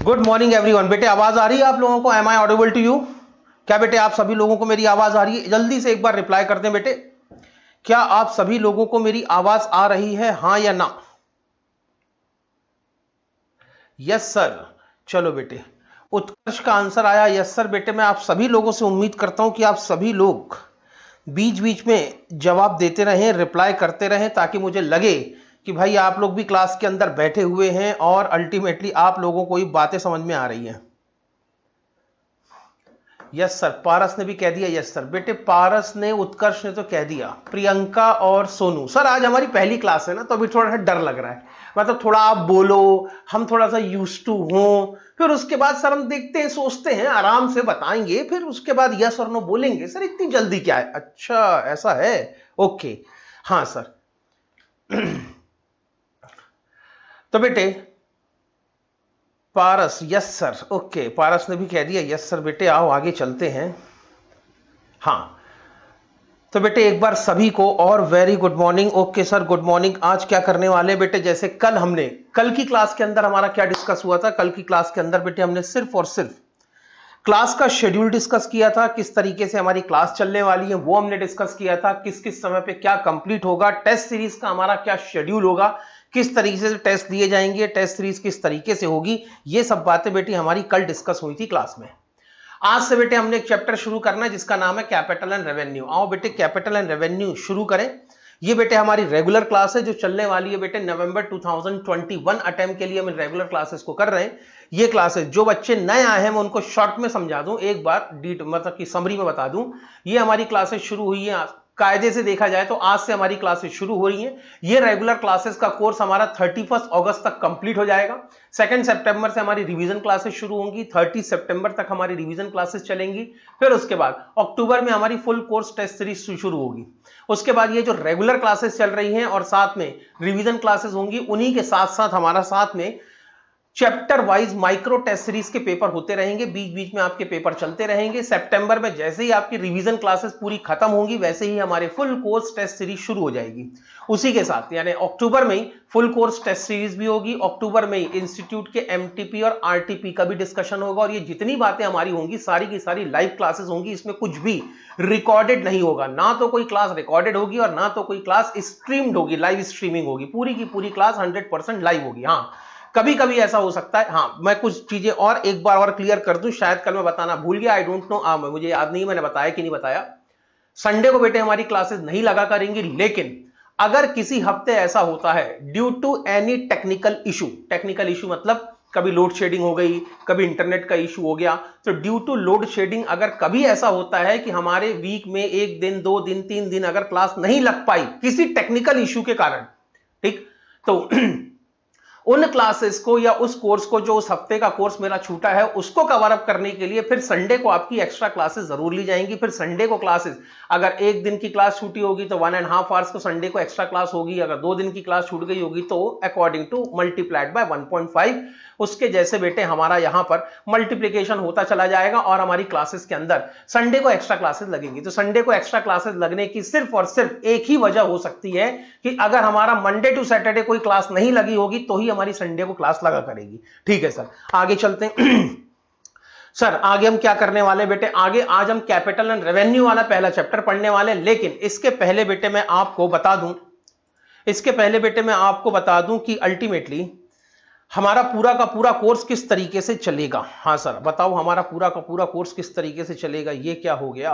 Good morning everyone. बेटे आवाज आ रही है आप लोगों को? Am I audible to you? क्या बेटे आप सभी लोगों को मेरी आवाज आ रही है? जल्दी से एक बार रिप्लाई कर दें बेटे। क्या आप सभी लोगों को मेरी आवाज आ रही है, हां या ना? Yes sir. चलो बेटे, उत्कर्ष का आंसर आया यस सर। बेटे मैं आप सभी लोगों से उम्मीद करता हूं कि आप सभी लोग बीच बीच में जवाब देते रहें, रिप्लाई करते रहें, ताकि मुझे लगे कि भाई आप लोग भी क्लास के अंदर बैठे हुए हैं और अल्टीमेटली आप लोगों को ये बातें समझ में आ रही हैं। यस सर, पारस ने भी कह दिया यस सर। बेटे पारस ने, उत्कर्ष ने तो कह दिया। प्रियंका और सोनू सर, आज हमारी पहली क्लास है ना, तो अभी थोड़ा सा डर लग रहा है। मतलब थोड़ा आप बोलो, हम थोड़ा सा यूज्ड टू हो, फिर उसके बाद सर हम देखते हैं, सोचते हैं, आराम से बताएंगे, फिर उसके बाद यस और नो बोलेंगे। सर इतनी जल्दी क्या है? अच्छा ऐसा है, ओके। हाँ सर। तो बेटे पारस यस सर, ओके, पारस ने भी कह दिया यस सर। बेटे आओ आगे चलते हैं। हाँ तो बेटे एक बार सभी को और very good morning. Okay sir, good morning. आज क्या करने वाले बेटे, जैसे कल की क्लास के अंदर हमारा क्या डिस्कस हुआ था? कल की क्लास के अंदर बेटे हमने सिर्फ और सिर्फ क्लास का शेड्यूल डिस्कस किया था, किस तरीके से हमारी क्लास चलने वाली है वो हमने डिस्कस किया था, किस किस समय पे क्या कंप्लीट होगा, टेस्ट सीरीज का हमारा क्या शेड्यूल होगा, किस तरीके से टेस्ट दिए जाएंगे, टेस्ट सीरीज किस तरीके से होगी, ये सब बातें बेटी हमारी कल डिस्कस हुई थी क्लास में। आज से बेटे हमने एक चैप्टर शुरू करना है जिसका नाम है कैपिटल एंड रेवेन्यू। आओ बेटे कैपिटल एंड रेवेन्यू शुरू करें। ये बेटे हमारी रेगुलर क्लास है जो चलने वाली है बेटे नवंबर 2021 अटेम्प्ट के लिए हम रेगुलर क्लासेस को कर रहे हैं। ये क्लासेस जो बच्चे नए आए हैं मैं उनको शॉर्ट में समझा दूं, एक बार मतलब कि समरी में बता दूं। ये हमारी क्लासेस शुरू हुई है, कायदे से देखा जाए तो आज से हमारी क्लासेस शुरू हो रही हैं। ये रेगुलर क्लासेस का कोर्स हमारा 31 अगस्त तक कंप्लीट हो जाएगा। 2 सितंबर से हमारी रिवीजन क्लासेस शुरू होंगी, 30 सितंबर तक हमारी रिवीजन क्लासेस चलेंगी। फिर उसके बाद अक्टूबर में हमारी फुल कोर्स टेस्ट सीरीज शुरू होगी। उसके बाद ये जो रेगुलर क्लासेस चल रही हैं और साथ में रिवीजन क्लासेस होंगी, उन्हीं के साथ साथ हमारा साथ में chapter wise micro test series के पेपर होते रहेंगे, बीच बीच में आपके पेपर चलते रहेंगे। सितंबर में जैसे ही आपकी रिवीजन क्लासेस पूरी खत्म होंगी वैसे ही हमारे फुल कोर्स टेस्ट सीरीज शुरू हो जाएगी। उसी के साथ यानी अक्टूबर में ही फुल कोर्स टेस्ट सीरीज भी होगी। अक्टूबर में ही इंस्टीट्यूट के एमटीपी और आरटीपी का भी डिस्कशन होगा और ये जितनी बातें हमारी होंगी सारी की सारी लाइव क्लासेस होंगी। इसमें कुछ भी रिकॉर्डेड नहीं होगा, ना तो कोई क्लास रिकॉर्डेड होगी और ना तो कोई क्लास स्ट्रीम्ड होगी, लाइव स्ट्रीमिंग होगी। पूरी की पूरी क्लास 100% लाइव होगी। हाँ कभी कभी ऐसा हो सकता है, हाँ मैं कुछ चीजें और एक बार और क्लियर कर दूं, शायद कल मैं बताना भूल गया, आई डोंट नो, मुझे याद नहीं मैंने बताया कि नहीं बताया। संडे को बेटे हमारी क्लासेस नहीं लगा करेंगी, लेकिन अगर किसी हफ्ते ऐसा होता है due to any technical issue मतलब कभी लोड शेडिंग हो गई, कभी इंटरनेट का इशू हो गया, तो ड्यू टू लोड शेडिंग अगर कभी ऐसा होता है कि हमारे वीक में 1 दिन 2 दिन 3 दिन अगर क्लास नहीं लग पाई किसी टेक्निकल इशू के कारण, ठीक, तो उन क्लासेस को या उस कोर्स को जो उस हफ्ते का कोर्स मेरा छूटा है उसको कवर अप करने के लिए फिर संडे को आपकी एक्स्ट्रा क्लासेस जरूर ली जाएंगी। फिर संडे को क्लासेस, अगर 1 दिन की क्लास छूटी होगी तो 1.5 आवर्स को संडे को एक्स्ट्रा क्लास होगी, अगर 2 दिन की क्लास छूट गई होगी तो अकॉर्डिंग टू मल्टीप्लाइड बाय 1.5 उसके जैसे बेटे हमारा यहां पर मल्टीप्लीकेशन होता चला जाएगा और हमारी क्लासेस के अंदर संडे को एक्स्ट्रा क्लासेस लगेंगी। तो संडे को एक्स्ट्रा क्लासेस लगने की सिर्फ और सिर्फ एक ही वजह हो सकती है कि अगर हमारा मंडे टू सैटरडे कोई क्लास नहीं लगी होगी तो ही हमारी संडे को क्लास लगा करेगी। ठीक है सर, आगे चलते हैं। सर आगे हम क्या करने वाले बेटे, आगे आज हम कैपिटल एंड रेवेन्यू वाला पहला चैप्टर पढ़ने वाले, लेकिन इसके पहले बेटे मैं आपको बता दूं कि अल्टीमेटली हमारा पूरा का पूरा कोर्स किस तरीके से चलेगा। हाँ सर बताओ, हमारा पूरा का पूरा कोर्स किस तरीके से चलेगा? ये क्या हो गया?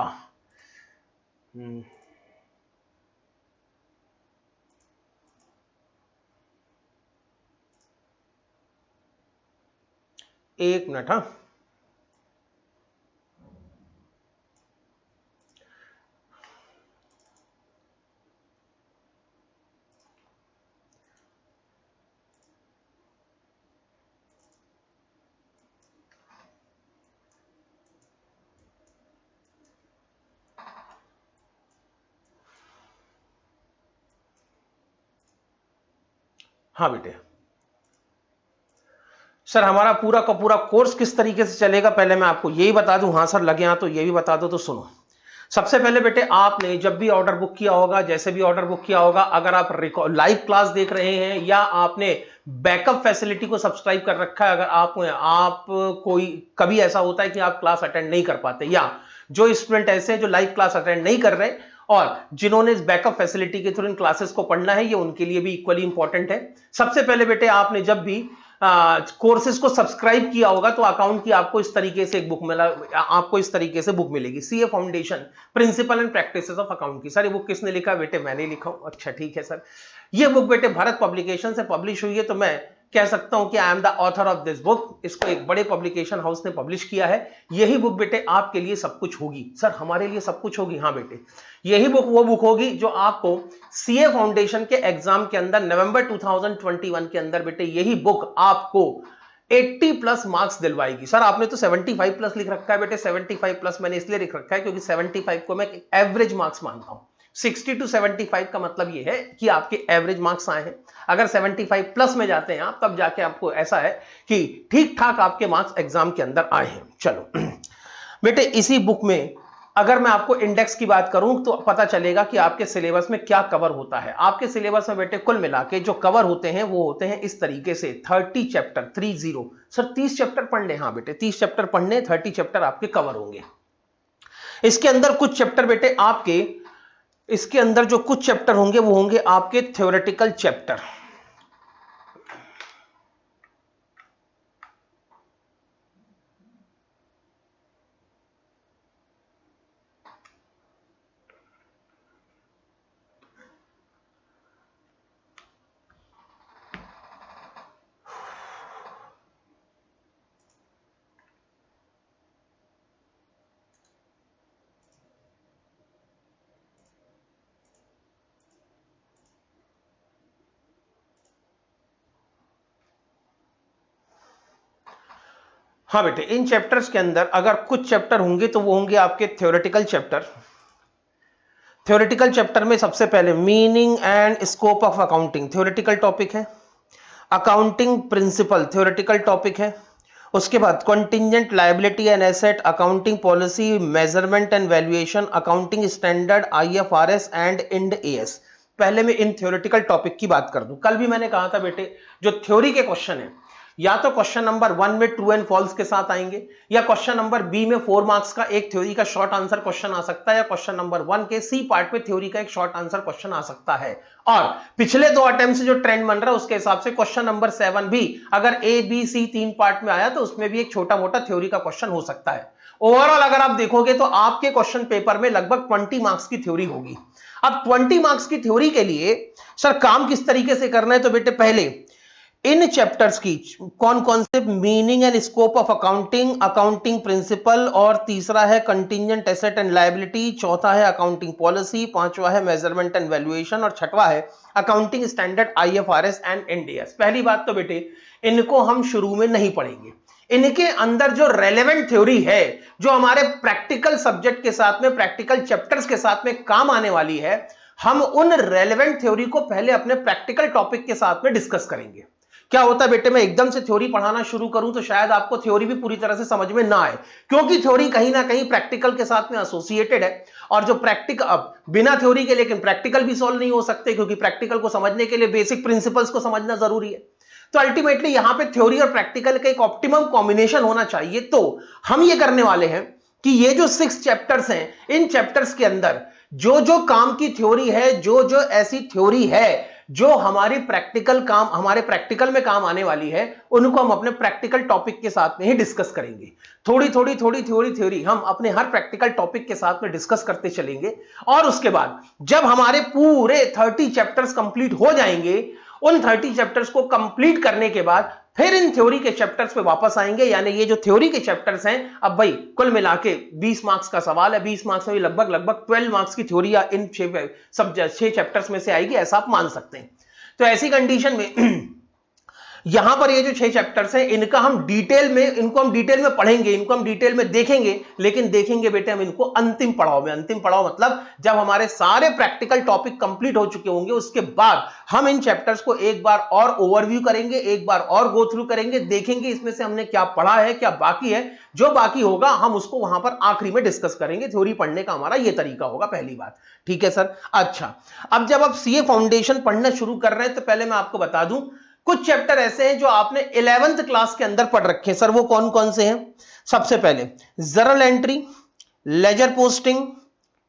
एक मिनट। हाँ बेटे सर हमारा पूरा का पूरा कोर्स किस तरीके से चलेगा पहले मैं आपको यही बता दूं। हाँ सर लगे, हाँ तो ये भी बता दो। तो सुनो सबसे पहले बेटे आपने जब भी ऑर्डर बुक किया होगा, जैसे भी ऑर्डर बुक किया होगा, अगर आप लाइव क्लास देख रहे हैं या आपने बैकअप फैसिलिटी को सब्सक्राइब कर रखा है, अगर आप कोई कभी ऐसा होता है कि आप क्लास अटेंड नहीं कर पाते, या जो स्टूडेंट ऐसे हैं जो लाइव क्लास अटेंड नहीं कर रहे और जिन्होंने इस बैकअप फैसिलिटी के थ्रू इन क्लासेस को पढ़ना है, ये उनके लिए भी इक्वली इंपॉर्टेंट है। सबसे पहले बेटे आपने जब भी कोर्सेज को सब्सक्राइब किया होगा तो अकाउंट की आपको इस तरीके से एक बुक मिला, आपको इस तरीके से बुक मिलेगी, CA foundation principle and practices of account की। सर ये बुक किसने लिखा? बेटे मैंने लिखा हूं। अच्छा ठीक है सर, ये बुक बेटे भारत पब्लिकेशन से पब्लिश हुई है, तो मैं कह सकता हूं कि I am the author of this book. इसको एक बड़े पब्लिकेशन हाउस ने पब्लिश किया है। यही बुक बेटे आपके लिए सब कुछ होगी। सर हमारे लिए सब कुछ होगी? हाँ बेटे, यही बुक वो बुक होगी जो आपको सीए फाउंडेशन के एग्जाम के अंदर नवंबर 2021 के अंदर बेटे यही बुक आपको 80 प्लस मार्क्स दिलवाएगी। सर आपने तो 75 प्लस लिख रखा है बेटे। 75 प्लस मैंने इसलिए लिख रखा है क्योंकि 75 को मैं एवरेज मार्क्स मानता हूं। 60 to 75 का मतलब यह है कि आपके एवरेज मार्क्स आए हैं। अगर 75 प्लस में जाते हैं आप, तब जाके आपको ऐसा है कि ठीक ठाक आपके मार्क्स एग्जाम के अंदर आए हैं। चलो बेटे, इसी बुक में अगर मैं आपको इंडेक्स की बात करूं तो पता चलेगा कि आपके सिलेबस में क्या कवर होता है। आपके सिलेबस में बेटे कुल मिला के जो कवर होते हैं वो होते हैं इस तरीके से 30 चैप्टर 30। सर 30 चैप्टर पढ़ने? हाँ बेटे 30 चैप्टर पढ़ने, 30 चैप्टर आपके कवर होंगे। इसके अंदर कुछ चैप्टर बेटे आपके, इसके अंदर जो कुछ चैप्टर होंगे वो होंगे आपके थ्योरेटिकल चैप्टर। हाँ बेटे, इन चैप्टर्स के अंदर अगर कुछ चैप्टर होंगे तो वो होंगे आपके थ्योरेटिकल चैप्टर। थ्योरेटिकल चैप्टर में सबसे पहले meaning and scope of accounting theoretical topic है। अकाउंटिंग प्रिंसिपल थ्योरेटिकल टॉपिक है। उसके बाद contingent liability and asset, accounting policy, measurement and valuation, accounting standard, IFRS and Ind AS. पहले मैं इन थ्योरेटिकल टॉपिक की बात कर दूं। कल भी मैंने कहा था बेटे, जो थ्योरी के क्वेश्चन है या तो क्वेश्चन नंबर 1 में ट्रू एंड फॉल्स के साथ आएंगे, या क्वेश्चन नंबर बी में 4 मार्क्स का एक थ्योरी का शॉर्ट आंसर क्वेश्चन आ सकता है, या क्वेश्चन नंबर 1 के सी पार्ट में थ्योरी का एक शॉर्ट आंसर क्वेश्चन आ सकता है। और पिछले 2 अटेम्प्ट से जो ट्रेंड बन रहा है उसके हिसाब से क्वेश्चन नंबर 7 भी अगर ए बी सी 3 पार्ट में आया तो उसमें भी एक छोटा मोटा थ्योरी का क्वेश्चन हो सकता है। ओवरऑल अगर आप देखोगे तो आपके क्वेश्चन पेपर में लगभग 20 मार्क्स की थ्योरी होगी। अब 20 मार्क्स की थ्योरी के लिए सर काम किस तरीके से करना है, तो बेटे पहले इन चैप्टर्स की कौन कौन से, meaning and scope of accounting, accounting principle, और तीसरा है कंटिंजेंट एसेट एंड लायबिलिटी, चौथा है अकाउंटिंग पॉलिसी, पांचवा है मेजरमेंट एंड वैल्यूएशन, और छठवा है accounting standard IFRS and Ind AS. पहली बात तो बेटे इनको हम शुरू में नहीं पढ़ेंगे। इनके अंदर जो रेलेवेंट थ्योरी है, जो हमारे प्रैक्टिकल सब्जेक्ट के साथ में, प्रैक्टिकल चैप्टर्स के साथ में काम आने वाली है, हम उन रेलेवेंट थ्योरी को पहले अपने प्रैक्टिकल टॉपिक के साथ में डिस्कस करेंगे। क्या होता है बेटे, मैं एकदम से थ्योरी पढ़ाना शुरू करूं तो शायद आपको थ्योरी भी पूरी तरह से समझ में ना आए, क्योंकि थ्योरी कहीं ना कहीं प्रैक्टिकल के साथ में एसोसिएटेड है। और जो प्रैक्टिकल, अब बिना थ्योरी के लेकिन प्रैक्टिकल भी सॉल्व नहीं हो सकते, क्योंकि प्रैक्टिकल को समझने के लिए बेसिक प्रिंसिपल्स को समझना जरूरी है। तो अल्टीमेटली यहां पे थ्योरी और प्रैक्टिकल का एक ऑप्टिमम कॉम्बिनेशन होना चाहिए। तो हम ये करने वाले हैं कि ये जो 6 चैप्टर्स हैं, इन चैप्टर्स के अंदर जो जो काम की थ्योरी है, जो जो ऐसी थ्योरी है जो हमारी प्रैक्टिकल काम, हमारे प्रैक्टिकल में काम आने वाली है, उनको हम अपने प्रैक्टिकल टॉपिक के साथ में ही डिस्कस करेंगे। थोड़ी थोड़ी थोड़ी थोड़ी थ्योरी हम अपने हर प्रैक्टिकल टॉपिक के साथ में डिस्कस करते चलेंगे। और उसके बाद जब हमारे पूरे 30 चैप्टर्स कंप्लीट हो जाएंगे, उन 30 चैप्टर्स को कंप्लीट करने के बाद फिर इन थ्योरी के चैप्टर्स पे वापस आएंगे। यानी ये जो थ्योरी के चैप्टर्स हैं, अब भाई कुल मिला के 20 मार्क्स का सवाल है, 20 मार्क्स में भी लगभग 12 मार्क्स की थ्योरी या इन 6 चैप्टर्स में से आएगी, ऐसा आप मान सकते हैं। तो ऐसी कंडीशन में यहां पर ये जो 6 चैप्टर्स हैं इनको हम डिटेल में पढ़ेंगे, इनको हम डिटेल में देखेंगे, लेकिन देखेंगे बेटे हम इनको अंतिम पड़ाव में। अंतिम पड़ाव मतलब जब हमारे सारे प्रैक्टिकल टॉपिक कंप्लीट हो चुके होंगे, उसके बाद हम इन चैप्टर्स को एक बार और ओवरव्यू करेंगे, एक बार और गो थ्रू करेंगे, देखेंगे इसमें से हमने क्या पढ़ा है, क्या बाकी है। जो बाकी होगा हम उसको वहां पर आखिरी में डिस्कस करेंगे। थ्योरी पढ़ने का हमारा यह तरीका होगा, पहली बात। ठीक है सर। अच्छा, अब जब आप सीए फाउंडेशन पढ़ना शुरू कर रहे हैं तो पहले मैं आपको बता दूं कुछ चैप्टर ऐसे हैं जो आपने 11th क्लास के अंदर पढ़ रखे हैं। सर वो कौन कौन से हैं? सबसे पहले journal entry, ledger posting,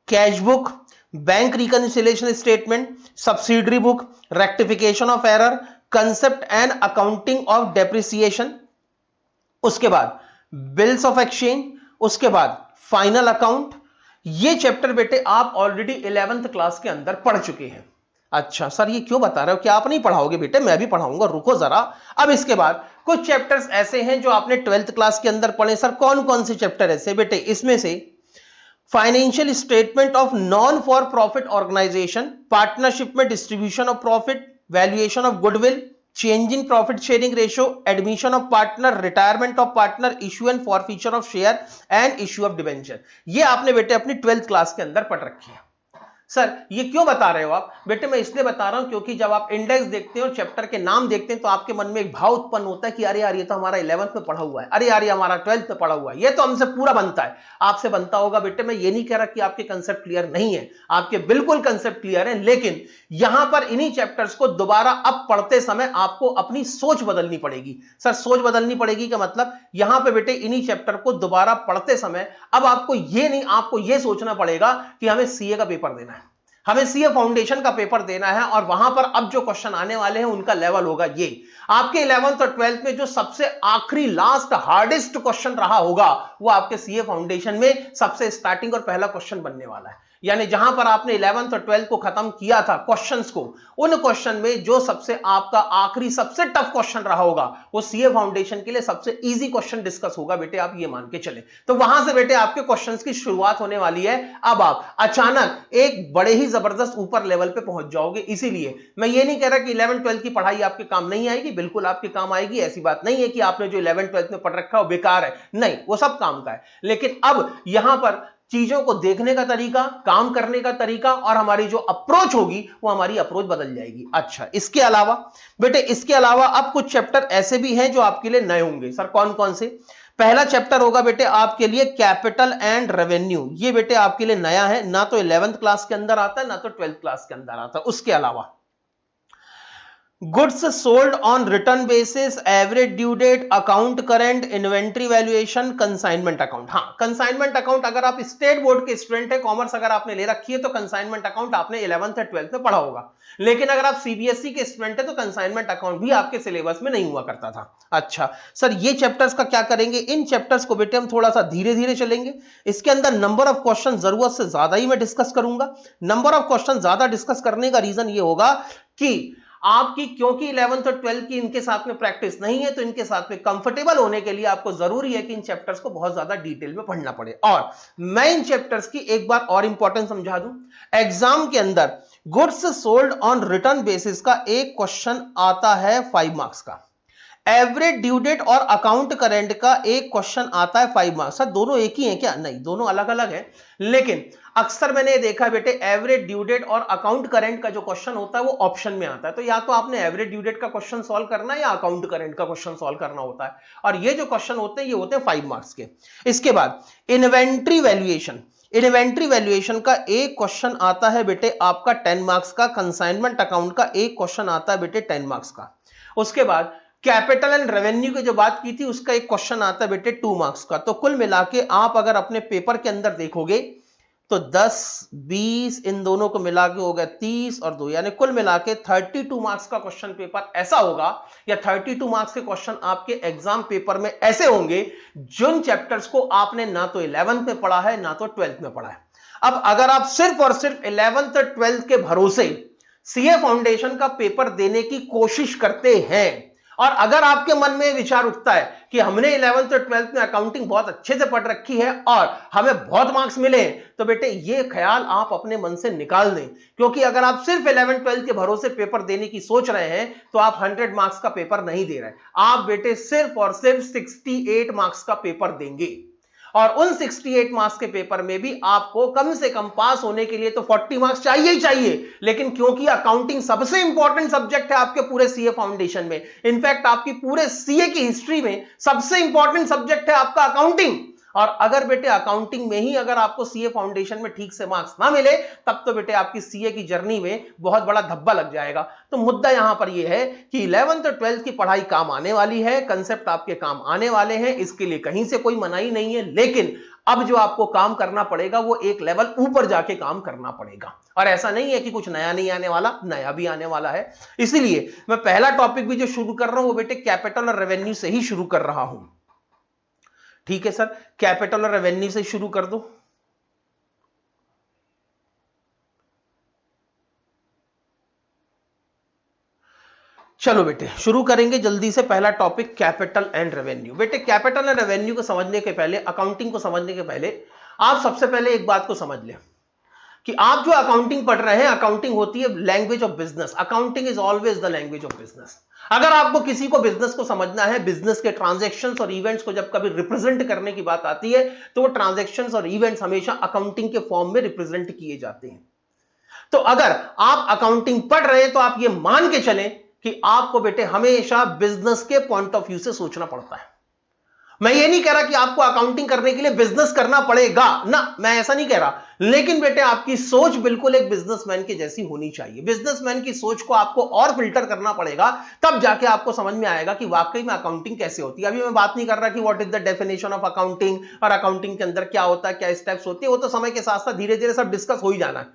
cash book, bank reconciliation statement, subsidiary book, rectification of error, concept and accounting of depreciation, उसके बाद बिल्स ऑफ एक्सचेंज, उसके बाद फाइनल अकाउंट। ये चैप्टर बेटे आप ऑलरेडी 11th क्लास के अंदर पढ़ चुके हैं। अच्छा सर ये क्यों बता रहे हो, क्या आप नहीं पढ़ाओगे? बेटे मैं भी पढ़ाऊंगा, रुको जरा। अब इसके बाद कुछ चैप्टर्स ऐसे हैं जो आपने 12th क्लास के अंदर पढ़े। सर कौन कौन से चैप्टर ऐसे? बेटे इसमें से financial statement of non for profit organisation, partnership में distribution of profit, valuation of goodwill, change in profit sharing ratio, admission of partner, retirement of partner, issue and forfeiture of share and issue of debenture. ये आपने बेटे अपनी 12th class के अंदर पढ़ रखी है। सर ये क्यों बता रहे हो आप? बेटे मैं इसलिए बता रहा हूं क्योंकि जब आप इंडेक्स देखते हो, चैप्टर के नाम देखते हैं, तो आपके मन में एक भाव उत्पन्न होता है कि अरे यार ये तो हमारा 11th में पढ़ा हुआ है, अरे यार ये हमारा 12th में पढ़ा हुआ है, ये तो हमसे पूरा बनता है। आपसे बनता होगा बेटे, मैं ये नहीं कह रहा कि आपके कंसेप्ट क्लियर नहीं है, आपके बिल्कुल कंसेप्ट क्लियर है, लेकिन यहां पर इन्हीं चैप्टर्स को दोबारा अब पढ़ते समय आपको अपनी सोच बदलनी पड़ेगी। सर सोच बदलनी पड़ेगी का मतलब यहां पे बेटे इन्हीं चैप्टर को दोबारा पढ़ते समय अब आपको ये सोचना पड़ेगा कि हमें सीए का पेपर देना है, हमें सीए फाउंडेशन का पेपर देना है, और वहां पर अब जो क्वेश्चन आने वाले हैं उनका लेवल होगा ये। आपके 11th और 12th में जो सबसे आखिरी लास्ट हार्डेस्ट क्वेश्चन रहा होगा वो आपके सीए फाउंडेशन में सबसे स्टार्टिंग और पहला क्वेश्चन बनने वाला है। यानी जहां पर आपने 11th और 12th को खत्म किया था क्वेश्चंस को, उन क्वेश्चन में जो सबसे आपका आखिरी सबसे टफ क्वेश्चन रहा होगा वो सीए फाउंडेशन के लिए सबसे इजी क्वेश्चन डिस्कस होगा बेटे, आप ये मान के चले। तो वहां से बेटे आपके क्वेश्चंस की शुरुआत होने वाली है। अब आप अचानक एक बड़े ही जबरदस्त ऊपर लेवल पे पहुंच जाओगे। इसीलिए मैं ये नहीं कह रहा कि 11th 12th की पढ़ाई आपके काम नहीं आएगी, बिल्कुल आपके काम आएगी। ऐसी बात नहीं है कि आपने जो 11th 12th में पढ़ रखा है वो बेकार है, नहीं, वो सब काम का है। लेकिन अब यहां पर चीजों को देखने का तरीका, काम करने का तरीका और हमारी जो अप्रोच होगी वो हमारी अप्रोच बदल जाएगी। अच्छा इसके अलावा बेटे, इसके अलावा अब कुछ चैप्टर ऐसे भी हैं जो आपके लिए नए होंगे। सर कौन कौन से? पहला चैप्टर होगा बेटे आपके लिए कैपिटल एंड रेवेन्यू। ये बेटे आपके लिए नया है, ना तो 11th क्लास के अंदर आता है ना तो 12th क्लास के अंदर आता है। उसके अलावा goods sold on return basis, average due date, account current, inventory valuation, consignment account. हाँ कंसाइनमेंट अकाउंट अगर आप स्टेट बोर्ड के स्टूडेंट है, कॉमर्स अगर आपने ले रखी है तो कंसाइनमेंट अकाउंट आपने 11th और 12th में पढ़ा होगा। लेकिन अगर आप सीबीएसई के स्टूडेंट है तो कंसाइनमेंट अकाउंट भी आपके सिलेबस में नहीं हुआ करता था। अच्छा सर ये चैप्टर्स का क्या करेंगे? इन चैप्टर्स को बेटे हम थोड़ा सा धीरे धीरे चलेंगे। इसके अंदर नंबर ऑफ क्वेश्चन जरूरत से ज्यादा ही मैं डिस्कस करूंगा। नंबर ऑफ क्वेश्चन ज्यादा डिस्कस करने का रीजन ये होगा कि आपकी क्योंकि 11th और 12th की इनके साथ में प्रैक्टिस नहीं है, तो इनके साथ में कंफर्टेबल होने के लिए आपको जरूरी है कि इन चैप्टर्स को बहुत ज्यादा डिटेल में पढ़ना पड़े। और मैं इन चैप्टर्स की एक बार और इंपॉर्टेंस समझा दूं। एग्जाम के अंदर goods sold on return basis का एक क्वेश्चन आता है 5 मार्क्स का, एवरेज ड्यू डेट और अकाउंट करेंट का एक क्वेश्चन आता है 5 मार्क्स। सर दोनों एक ही हैं क्या? नहीं, दोनों अलग अलग हैं, लेकिन अक्सर मैंने देखा बेटे एवरेज ड्यू डेट और अकाउंट करेंट का जो क्वेश्चन होता है वो ऑप्शन में आता है। तो या तो आपने एवरेज ड्यू डेट का क्वेश्चन सॉल्व करना है या अकाउंट करेंट का क्वेश्चन सॉल्व करना होता है, और ये जो क्वेश्चन होते हैं ये होते हैं 5 मार्क्स के। इसके बाद इन्वेंट्री वैल्यूएशन, इन्वेंट्री वैल्यूएशन का एक क्वेश्चन आता है बेटे आपका 10 मार्क्स का। कंसाइनमेंट अकाउंट का एक क्वेश्चन आता है बेटे 10 मार्क्स का। उसके बाद कैपिटल एंड रेवेन्यू की जो बात की थी उसका एक क्वेश्चन आता है बेटे 2 मार्क्स का। तो कुल मिला के आप अगर अपने पेपर के अंदर देखोगे तो 10 20 इन दोनों को मिला के हो गया 30 और 2, यानी कुल मिला के 32 मार्क्स का क्वेश्चन पेपर ऐसा होगा, या 32 मार्क्स के क्वेश्चन आपके एग्जाम पेपर में ऐसे होंगे जिन चैप्टर्स को आपने ना तो 11th में पढ़ा है ना तो 12th में पढ़ा है। अब अगर आप सिर्फ और सिर्फ 11th और 12th के भरोसे सीए फाउंडेशन का पेपर देने की कोशिश करते हैं और अगर आपके मन में विचार उठता है कि हमने 11th और 12th में अकाउंटिंग बहुत अच्छे से पढ़ रखी है और हमें बहुत मार्क्स मिले हैं, तो बेटे ये ख्याल आप अपने मन से निकाल दें, क्योंकि अगर आप सिर्फ 11th 12th के भरोसे पेपर देने की सोच रहे हैं तो आप 100 मार्क्स का पेपर नहीं दे रहे, आप बेटे सिर्फ और सिर्फ 68 मार्क्स का पेपर देंगे। और उन 68 मार्क्स के पेपर में भी आपको कम से कम पास होने के लिए तो 40 मार्क्स चाहिए ही चाहिए, लेकिन क्योंकि अकाउंटिंग सबसे इंपॉर्टेंट सब्जेक्ट है आपके पूरे सीए फाउंडेशन में, इनफैक्ट आपकी पूरे सीए की हिस्ट्री में सबसे इंपॉर्टेंट सब्जेक्ट है आपका अकाउंटिंग। और अगर बेटे अकाउंटिंग में ही अगर आपको सीए फाउंडेशन में ठीक से मार्क्स ना मिले, तब तो बेटे आपकी सीए की जर्नी में बहुत बड़ा धब्बा लग जाएगा। तो मुद्दा यहां पर यह है कि 11th और 12th की पढ़ाई काम आने वाली है, कंसेप्ट आपके काम आने वाले हैं, इसके लिए कहीं से कोई मनाही नहीं है, लेकिन अब जो आपको काम करना पड़ेगा वो एक लेवल ऊपर जाके काम करना पड़ेगा। और ऐसा नहीं है कि कुछ नया नहीं आने वाला, नया भी आने वाला है। इसीलिए मैं पहला टॉपिक भी जो शुरू कर रहा हूं वो बेटे कैपिटल और रेवेन्यू से ही शुरू कर रहा हूं। ठीक है सर, कैपिटल और रेवेन्यू से शुरू कर दो। चलो बेटे शुरू करेंगे जल्दी से। पहला टॉपिक कैपिटल एंड रेवेन्यू। बेटे कैपिटल एंड रेवेन्यू को समझने के पहले, अकाउंटिंग को समझने के पहले आप सबसे पहले एक बात को समझ लें कि आप जो अकाउंटिंग पढ़ रहे हैं, अकाउंटिंग होती है language of business. Accounting is always the language of business. अगर आपको किसी को बिजनेस को समझना है, बिजनेस के ट्रांजैक्शंस और इवेंट्स को जब कभी रिप्रेजेंट करने की बात आती है, तो वो ट्रांजैक्शंस और इवेंट्स हमेशा अकाउंटिंग के फॉर्म में रिप्रेजेंट किए जाते हैं। तो अगर आप अकाउंटिंग पढ़ रहे हैं तो आप ये मान के चलें कि आपको बेटे हमेशा बिजनेस के पॉइंट ऑफ व्यू से सोचना पड़ता है। मैं ये नहीं कह रहा कि आपको अकाउंटिंग करने के लिए बिजनेस करना पड़ेगा ना, मैं ऐसा नहीं कह रहा, लेकिन बेटे आपकी सोच बिल्कुल एक बिजनेसमैन की जैसी होनी चाहिए। बिजनेसमैन की सोच को आपको और फिल्टर करना पड़ेगा, तब जाके आपको समझ में आएगा कि वाकई में अकाउंटिंग कैसे होती है। अभी मैं बात नहीं कर रहा कि what is the definition of accounting और अकाउंटिंग के अंदर क्या होता है, क्या स्टेप्स होती है, वो तो समय के साथ साथ धीरे धीरे सब डिस्कस हो ही जाना है।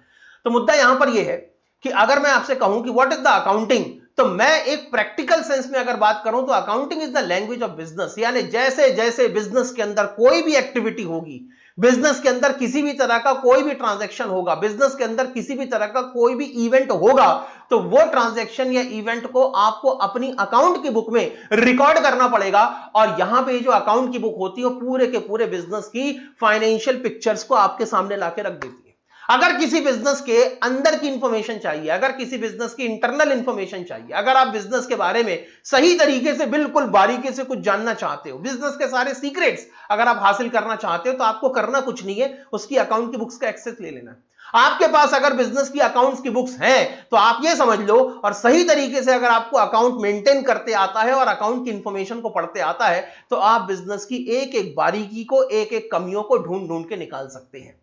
तो मुद्दा यहां पर यह है कि अगर मैं आपसे कहूं कि व्हाट इज द अकाउंटिंग, तो मैं एक प्रैक्टिकल सेंस में अगर बात करूं तो accounting is the language of business. यानी जैसे जैसे बिजनेस के अंदर कोई भी एक्टिविटी होगी, बिजनेस के अंदर किसी भी तरह का कोई भी ट्रांजैक्शन होगा, बिजनेस के अंदर किसी भी तरह का कोई भी इवेंट होगा, तो वो ट्रांजैक्शन या इवेंट को आपको अपनी अकाउंट की बुक में रिकॉर्ड करना पड़ेगा। और यहां पे जो अकाउंट की बुक होती है वो पूरे के पूरे बिजनेस की फाइनेंशियल पिक्चर्स को आपके सामने लाके रख देती है। अगर किसी बिजनेस के अंदर की इंफॉर्मेशन चाहिए, अगर किसी बिजनेस की इंटरनल इंफॉर्मेशन चाहिए, अगर आप बिजनेस के बारे में सही तरीके से बिल्कुल बारीकी से कुछ जानना चाहते हो, बिजनेस के सारे सीक्रेट्स अगर आप हासिल करना चाहते हो, तो आपको करना कुछ नहीं है, उसकी अकाउंट की बुक्स का एक्सेस ले लेना है। आपके पास अगर बिजनेस की अकाउंट्स की बुक्स हैं तो आप ये समझ लो, और सही तरीके से अगर आपको अकाउंट मेंटेन करते आता है और अकाउंट की इंफॉर्मेशन को पढ़ते आता है, तो आप बिजनेस की एक एक बारीकी को, एक एक कमियों को ढूंढ ढूंढ के निकाल सकते हैं।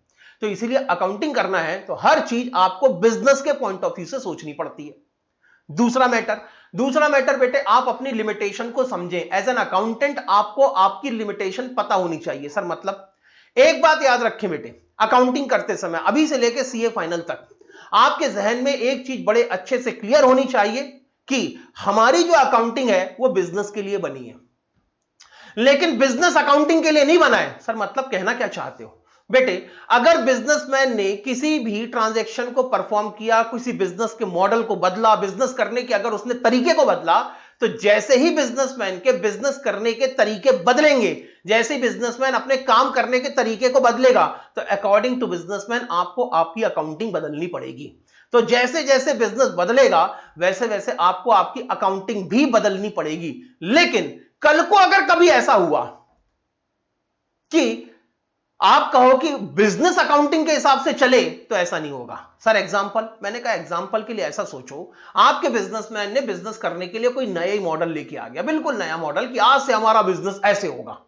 तो इसीलिए अकाउंटिंग करना है तो हर चीज आपको बिजनेस के पॉइंट ऑफ व्यू से सोचनी पड़ती है। दूसरा मैटर बेटे, आप अपनी लिमिटेशन को समझें। एज एन अकाउंटेंट आपको आपकी लिमिटेशन पता होनी चाहिए। सर मतलब, एक बात याद रखें बेटे, अकाउंटिंग करते समय अभी से लेकर सीए फाइनल तक आपके जहन में एक चीज बड़े अच्छे से क्लियर होनी चाहिए कि हमारी जो अकाउंटिंग है वो बिजनेस के लिए बनी है, लेकिन बिजनेस अकाउंटिंग के लिए नहीं बना है। सर मतलब कहना क्या चाहते हो? बेटे अगर बिजनेसमैन ने किसी भी ट्रांजैक्शन को परफॉर्म किया, किसी बिजनेस के मॉडल को बदला, बिजनेस करने के अगर उसने तरीके को बदला, तो जैसे ही बिजनेसमैन के बिजनेस करने के तरीके बदलेंगे, जैसे ही बिजनेसमैन अपने काम करने के तरीके को बदलेगा, तो अकॉर्डिंग टू बिजनेसमैन आपको आपकी अकाउंटिंग बदलनी पड़ेगी। तो जैसे जैसे बिजनेस बदलेगा वैसे वैसे आपको आपकी अकाउंटिंग भी बदलनी पड़ेगी। लेकिन कल को अगर कभी ऐसा हुआ कि आप कहो कि बिजनेस अकाउंटिंग के हिसाब से चले, तो ऐसा नहीं होगा। सर एग्जांपल, मैंने कहा एग्जांपल के लिए ऐसा सोचो, आपके बिजनेसमैन ने बिजनेस करने के लिए कोई नया ही मॉडल लेके आ गया, बिल्कुल नया मॉडल कि आज से हमारा बिजनेस ऐसे होगा।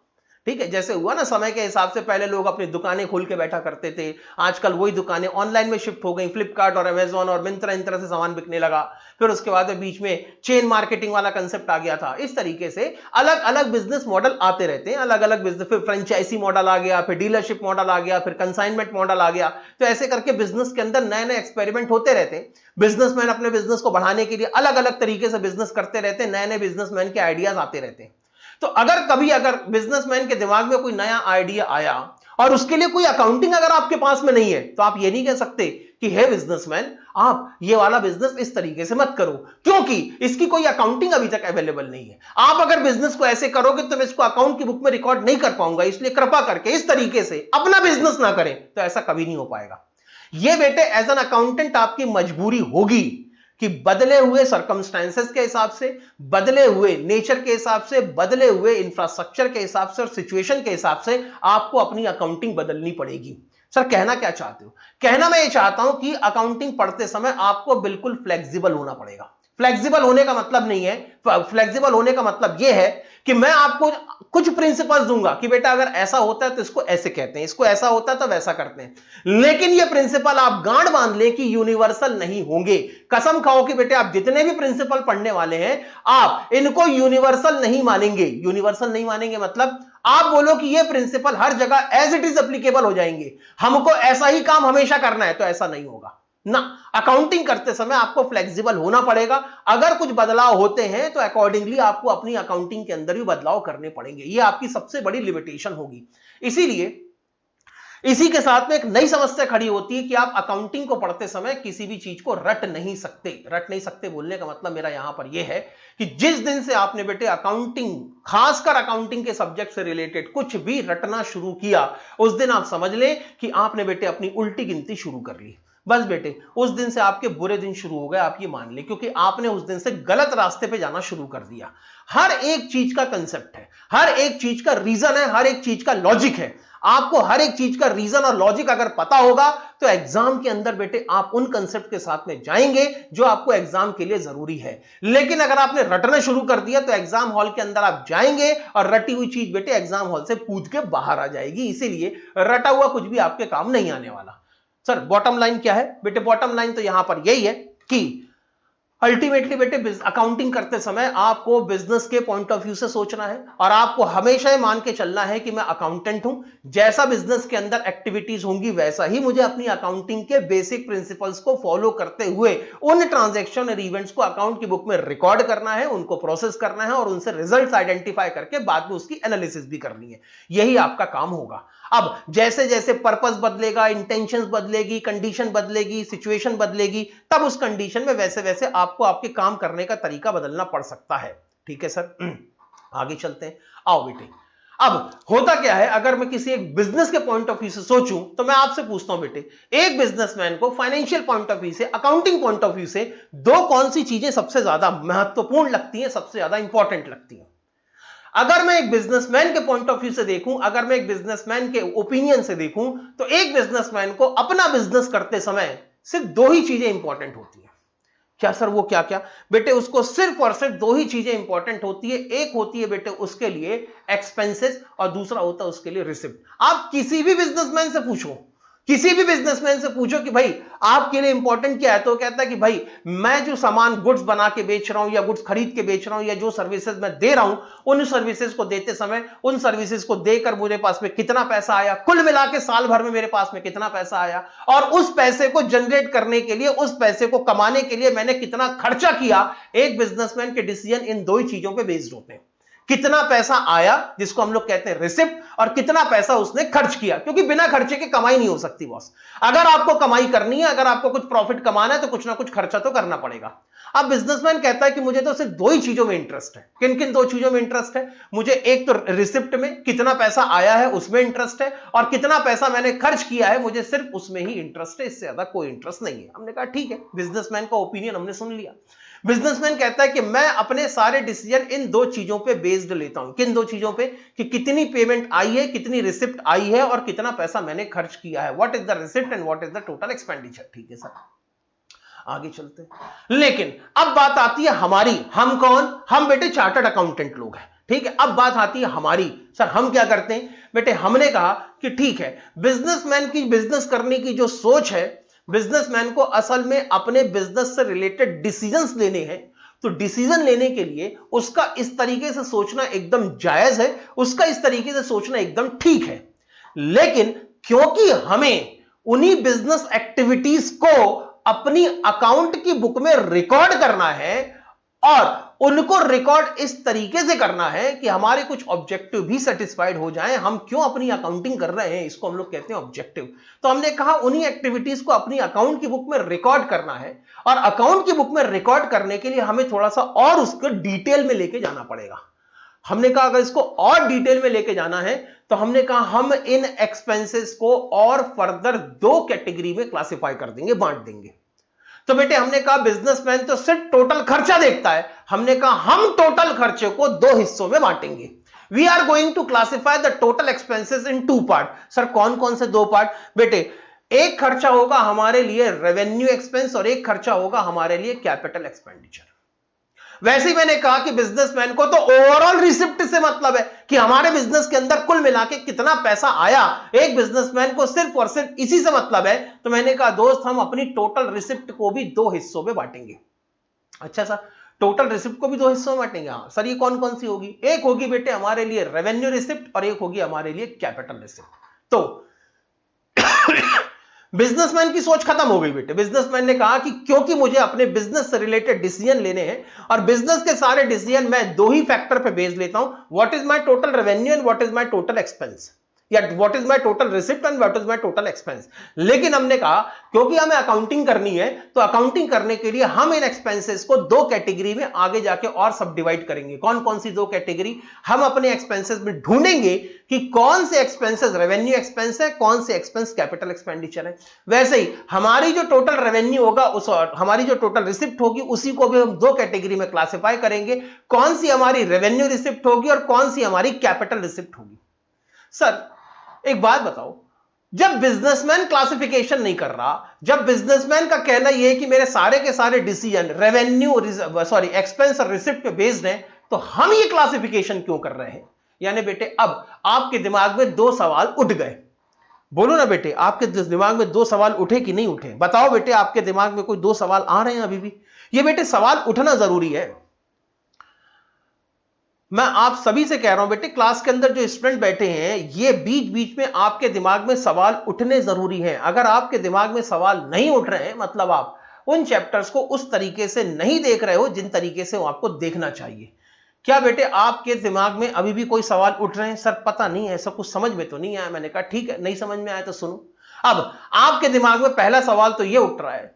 ठीक है, जैसे हुआ ना समय के हिसाब से, पहले लोग अपनी दुकानें खोल के बैठा करते थे, आजकल वही दुकानें ऑनलाइन में शिफ्ट हो गई, फ्लिपकार्ट और अमेजॉन और मिंत्रा, इन तरह से सामान बिकने लगा। फिर उसके बाद बीच में चेन मार्केटिंग वाला कंसेप्ट आ गया था। इस तरीके से अलग अलग बिजनेस मॉडल आते रहते हैं, अलग अलग बिजनेस, फिर फ्रेंचाइजी मॉडल आ गया, फिर डीलरशिप मॉडल आ गया, फिर कंसाइनमेंट मॉडल आ गया। तो ऐसे करके बिजनेस के अंदर नए नए एक्सपेरिमेंट होते रहते हैं। बिजनेसमैन अपने बिजनेस को बढ़ाने के लिए अलग अलग तरीके से बिजनेस करते रहते हैं, नए नए बिजनेसमैन के आइडियाज आते रहते हैं। तो अगर बिजनेसमैन के दिमाग में कोई नया आइडिया आया और उसके लिए कोई अकाउंटिंग अगर आपके पास में नहीं है तो आप ये नहीं कह सकते कि हे बिजनेसमैन, आप ये वाला बिजनेस इस तरीके से मत करो, क्योंकि इसकी कोई अकाउंटिंग अभी तक अवेलेबल नहीं है। आप अगर बिजनेस को ऐसे करोगे तो मैं इसको अकाउंट की बुक में रिकॉर्ड नहीं कर पाऊंगा, इसलिए कृपा करके इस तरीके से अपना बिजनेस ना करें, तो ऐसा कभी नहीं हो पाएगा। ये बेटे एज एन अकाउंटेंट आपकी मजबूरी होगी कि बदले हुए सर्कमस्टेंसेस के हिसाब से, बदले हुए नेचर के हिसाब से, बदले हुए इंफ्रास्ट्रक्चर के हिसाब से और सिचुएशन के हिसाब से आपको अपनी अकाउंटिंग बदलनी पड़ेगी। सर कहना क्या चाहते हो? कहना मैं ये चाहता हूं कि अकाउंटिंग पढ़ते समय आपको बिल्कुल फ्लेक्सिबल होना पड़ेगा। फ्लेक्सिबल होने का मतलब नहीं है, फ्लेक्सिबल होने का मतलब यह है कि मैं आपको कुछ प्रिंसिपल्स दूंगा कि बेटा अगर ऐसा होता है तो इसको ऐसे कहते हैं, इसको ऐसा होता है तो वैसा करते हैं, लेकिन ये प्रिंसिपल आप गांड बांध लें कि यूनिवर्सल नहीं होंगे। कसम खाओ कि बेटे आप जितने भी प्रिंसिपल पढ़ने वाले हैं आप इनको यूनिवर्सल नहीं मानेंगे। यूनिवर्सल नहीं मानेंगे मतलब आप बोलो कि ये प्रिंसिपल हर जगह एज इट इज एप्लीकेबल हो जाएंगे, हमको ऐसा ही काम हमेशा करना है, तो ऐसा नहीं होगा ना। अकाउंटिंग करते समय आपको फ्लेक्सिबल होना पड़ेगा। अगर कुछ बदलाव होते हैं तो अकॉर्डिंगली आपको अपनी अकाउंटिंग के अंदर भी बदलाव करने पड़ेंगे, ये आपकी सबसे बड़ी लिमिटेशन होगी। इसीलिए इसी के साथ में एक नई समस्या खड़ी होती है कि आप अकाउंटिंग को पढ़ते समय किसी भी चीज को रट नहीं सकते। रट नहीं सकते बोलने का मतलब मेरा यहां पर यह है कि जिस दिन से आपने बेटे अकाउंटिंग, खासकर अकाउंटिंग के सब्जेक्ट से रिलेटेड कुछ भी रटना शुरू किया, उस दिन आप समझ लें कि आपने बेटे अपनी उल्टी गिनती शुरू कर ली। बस बेटे उस दिन से आपके बुरे दिन शुरू हो गए, आप ये मान लें, क्योंकि आपने उस दिन से गलत रास्ते पे जाना शुरू कर दिया। हर एक चीज का कंसेप्ट है, हर एक चीज का रीजन है, हर एक चीज का लॉजिक है। आपको हर एक चीज का रीजन और लॉजिक अगर पता होगा तो एग्जाम के अंदर बेटे आप उन कंसेप्ट के साथ में जाएंगे जो आपको एग्जाम के लिए जरूरी है। लेकिन अगर आपने रटना शुरू कर दिया तो एग्जाम हॉल के अंदर आप जाएंगे और रटी हुई चीज बेटे एग्जाम हॉल से कूद के बाहर आ जाएगी। इसीलिए रटा हुआ कुछ भी आपके काम नहीं आने वाला। सर बॉटम लाइन क्या है? बेटे बॉटम लाइन तो यहां पर यही है कि अल्टीमेटली बेटे अकाउंटिंग करते समय आपको बिजनेस के पॉइंट ऑफ व्यू से सोचना है और आपको हमेशा ये मान के चलना है कि मैं अकाउंटेंट हूं, जैसा बिजनेस के अंदर एक्टिविटीज होंगी वैसा ही मुझे अपनी अकाउंटिंग के बेसिक प्रिंसिपल्स को फॉलो करते हुए उन ट्रांजैक्शन और इवेंट्स को अकाउंट की बुक में रिकॉर्ड करना है, उनको प्रोसेस करना है और उनसे रिजल्ट्स आइडेंटिफाई करके बाद में उसकी एनालिसिस भी करनी है। यही आपका काम होगा। अब जैसे जैसे पर्पस बदलेगा, इंटेंशंस बदलेगी, कंडीशन बदलेगी, सिचुएशन बदलेगी, तब उस कंडीशन में वैसे वैसे आपको आपके काम करने का तरीका बदलना पड़ सकता है। ठीक है सर, आगे चलते हैं। आओ बेटे, अब होता क्या है, अगर मैं किसी एक बिजनेस के पॉइंट ऑफ व्यू से सोचूं तो मैं आपसे पूछता हूं बेटे, एक बिजनेसमैन को फाइनेंशियल पॉइंट ऑफ व्यू से, अकाउंटिंग पॉइंट ऑफ व्यू से दो कौन सी चीजें सबसे ज्यादा महत्वपूर्ण लगती हैं, सबसे ज्यादा इंपॉर्टेंट लगती हैं? अगर मैं एक बिजनेसमैन के पॉइंट ऑफ व्यू से देखूं, अगर मैं एक बिजनेसमैन के ओपिनियन से देखूं, तो एक बिजनेसमैन को अपना बिजनेस करते समय सिर्फ दो ही चीजें इंपॉर्टेंट होती हैं। क्या सर, वो क्या क्या? बेटे उसको सिर्फ और सिर्फ दो ही चीजें इंपॉर्टेंट होती है। एक होती है बेटे उसके लिए एक्सपेंसेस और दूसरा होता है उसके लिए रिसिप्ट। आप किसी भी बिजनेसमैन से पूछो, किसी भी बिजनेसमैन से पूछो कि भाई आपके लिए इंपॉर्टेंट क्या है, तो कहता है कि भाई मैं जो सामान गुड्स बना के बेच रहा हूं या गुड्स खरीद के बेच रहा हूं या जो सर्विसेज मैं दे रहा हूं, उन सर्विसेज को देते समय, उन सर्विसेज को देकर मुझे पास में कितना पैसा आया, कुल मिला के साल भर में मेरे पास में कितना पैसा आया, और उस पैसे को जनरेट करने के लिए, उस पैसे को कमाने के लिए मैंने कितना खर्चा किया। एक बिजनेसमैन के डिसीजन इन दो ही चीजों पर बेस्ड होते हैं। कितना पैसा आया, जिसको हम लोग कहते हैं रिसिप्ट, और कितना पैसा उसने खर्च किया, क्योंकि बिना खर्चे के कमाई नहीं हो सकती बॉस। अगर आपको कमाई करनी है, अगर आपको कुछ प्रॉफिट कमाना है, तो कुछ ना कुछ खर्चा तो करना पड़ेगा। अब बिजनेसमैन कहता है कि मुझे तो सिर्फ दो ही चीजों में इंटरेस्ट है। किन किन दो चीजों में इंटरेस्ट है? मुझे एक तो रिसिप्ट में कितना पैसा आया है उसमें इंटरेस्ट है, और कितना पैसा मैंने खर्च किया है मुझे सिर्फ उसमें ही इंटरेस्ट है, इससे ज्यादा कोई इंटरेस्ट नहीं है। हमने कहा ठीक है, बिजनेसमैन का ओपिनियन हमने सुन लिया। बिजनेसमैन कहता है कि मैं अपने सारे डिसीजन इन दो चीजों पे बेस्ड लेता हूं। किन दो चीजों पे? कि कितनी पेमेंट आई है, कितनी रिसिप्ट आई है, और कितना पैसा मैंने खर्च किया है। What is the receipt and what is the total expenditure. ठीक है सर, आगे चलते हैं। लेकिन अब बात आती है हमारी। हम कौन? हम बेटे चार्टर्ड अकाउंटेंट लोग हैं। ठीक है, अब बात आती है हमारी। सर हम क्या करते हैं? बेटे हमने कहा कि ठीक है, बिजनेसमैन की बिजनेस करने की जो सोच है, बिजनेसमैन को असल में अपने बिजनेस से रिलेटेड डिसीजंस लेने हैं, तो डिसीजन लेने के लिए उसका इस तरीके से सोचना एकदम जायज है, उसका इस तरीके से सोचना एकदम ठीक है। लेकिन क्योंकि हमें उन्हीं बिजनेस एक्टिविटीज को अपनी अकाउंट की बुक में रिकॉर्ड करना है, और उनको रिकॉर्ड इस तरीके से करना है कि हमारे कुछ ऑब्जेक्टिव भी सेटिस्फाइड हो जाएं। हम क्यों अपनी अकाउंटिंग कर रहे हैं, इसको हम लोग कहते हैं ऑब्जेक्टिव। तो हमने कहा उन्हीं एक्टिविटीज को अपनी अकाउंट की बुक में रिकॉर्ड करना है, और अकाउंट की बुक में रिकॉर्ड करने के लिए हमें थोड़ा सा और उसको डिटेल में लेके जाना पड़ेगा। हमने कहा अगर इसको और डिटेल में लेके जाना है तो हमने कहा हम इन एक्सपेंसेस को और फर्दर दो कैटेगरी में क्लासिफाई कर देंगे, बांट देंगे। तो बेटे हमने कहा बिजनेसमैन तो सिर्फ टोटल खर्चा देखता है, हमने कहा हम टोटल खर्चे को दो हिस्सों में बांटेंगे। We are going to classify the total expenses in two part. Sir कौन कौन से दो पार्ट? बेटे एक खर्चा होगा हमारे लिए रेवेन्यू एक्सपेंस और एक खर्चा होगा हमारे लिए कैपिटल एक्सपेंडिचर। वैसे ही मैंने कहा कि बिजनेसमैन को तो ओवरऑल रिसिप्ट से मतलब है कि हमारे बिजनेस के अंदर कुल मिला के कितना पैसा आया, एक बिजनेसमैन को सिर्फ और सिर्फ इसी से मतलब है। तो मैंने कहा दोस्त हम अपनी टोटल रिसिप्ट को भी दो हिस्सों में बांटेंगे। अच्छा सर टोटल रिसिप्ट को भी दो हिस्सों में बांटेंगे? हाँ सर ये कौन कौन सी होगी? एक होगी बेटे हमारे लिए रेवेन्यू रिसिप्ट और एक होगी हमारे लिए कैपिटल रिसिप्ट। तो बिजनेसमैन की सोच खत्म हो गई बेटे। बिजनेसमैन ने कहा कि क्योंकि मुझे अपने बिजनेस से रिलेटेड डिसीजन लेने हैं और बिजनेस के सारे डिसीजन मैं दो ही फैक्टर पे बेस लेता हूं, what is my total revenue and what is my total expense, या what is my total receipt and what is my total expense. लेकिन हमने कहा क्योंकि हमें अकाउंटिंग करनी है तो अकाउंटिंग करने के लिए हम इन एक्सपेंसेस को दो कैटेगरी में आगे जाके और सब डिवाइड करेंगे। कौन कौन सी दो कैटेगरी? हम अपने एक्सपेंसेस में ढूंढेंगे कि कौन से एक्सपेंसेस रेवेन्यू एक्सपेंस है, कौन से एक्सपेंस कैपिटल एक्सपेंडिचर है। वैसे ही हमारी जो टोटल रेवेन्यू होगा उस और हमारी जो टोटल रिसिप्ट होगी उसी को भी हम दो कैटेगरी में क्लासिफाई करेंगे, कौन सी हमारी रेवेन्यू रिसिप्ट होगी और कौन सी हमारी कैपिटल रिसिप्ट होगी। सर एक बात बताओ, जब बिजनेसमैन क्लासिफिकेशन नहीं कर रहा, जब बिजनेसमैन का कहना यह है कि मेरे सारे के सारे डिसीजन रेवेन्यू एक्सपेंस और रिसिप्ट पे बेस्ड हैं, तो हम ये क्लासिफिकेशन क्यों कर रहे हैं? यानी बेटे अब आपके दिमाग में दो सवाल उठ गए। बोलो ना बेटे आपके दिमाग में दो सवाल उठे कि नहीं उठे? बताओ बेटे आपके दिमाग में कोई दो सवाल आ रहे हैं अभी भी? ये बेटे सवाल उठना जरूरी है। मैं आप सभी से कह रहा हूं बेटे क्लास के अंदर जो स्टूडेंट बैठे हैं ये बीच बीच में आपके दिमाग में सवाल उठने जरूरी हैं। अगर आपके दिमाग में सवाल नहीं उठ रहे हैं मतलब आप उन चैप्टर्स को उस तरीके से नहीं देख रहे हो जिन तरीके से वो आपको देखना चाहिए। क्या बेटे आपके दिमाग में अभी भी कोई सवाल उठ रहे हैं? सर पता नहीं ऐसा कुछ समझ में तो नहीं आया। मैंने कहा ठीक है नहीं समझ में आया तो सुनो। अब आपके दिमाग में पहला सवाल तो ये उठ रहा है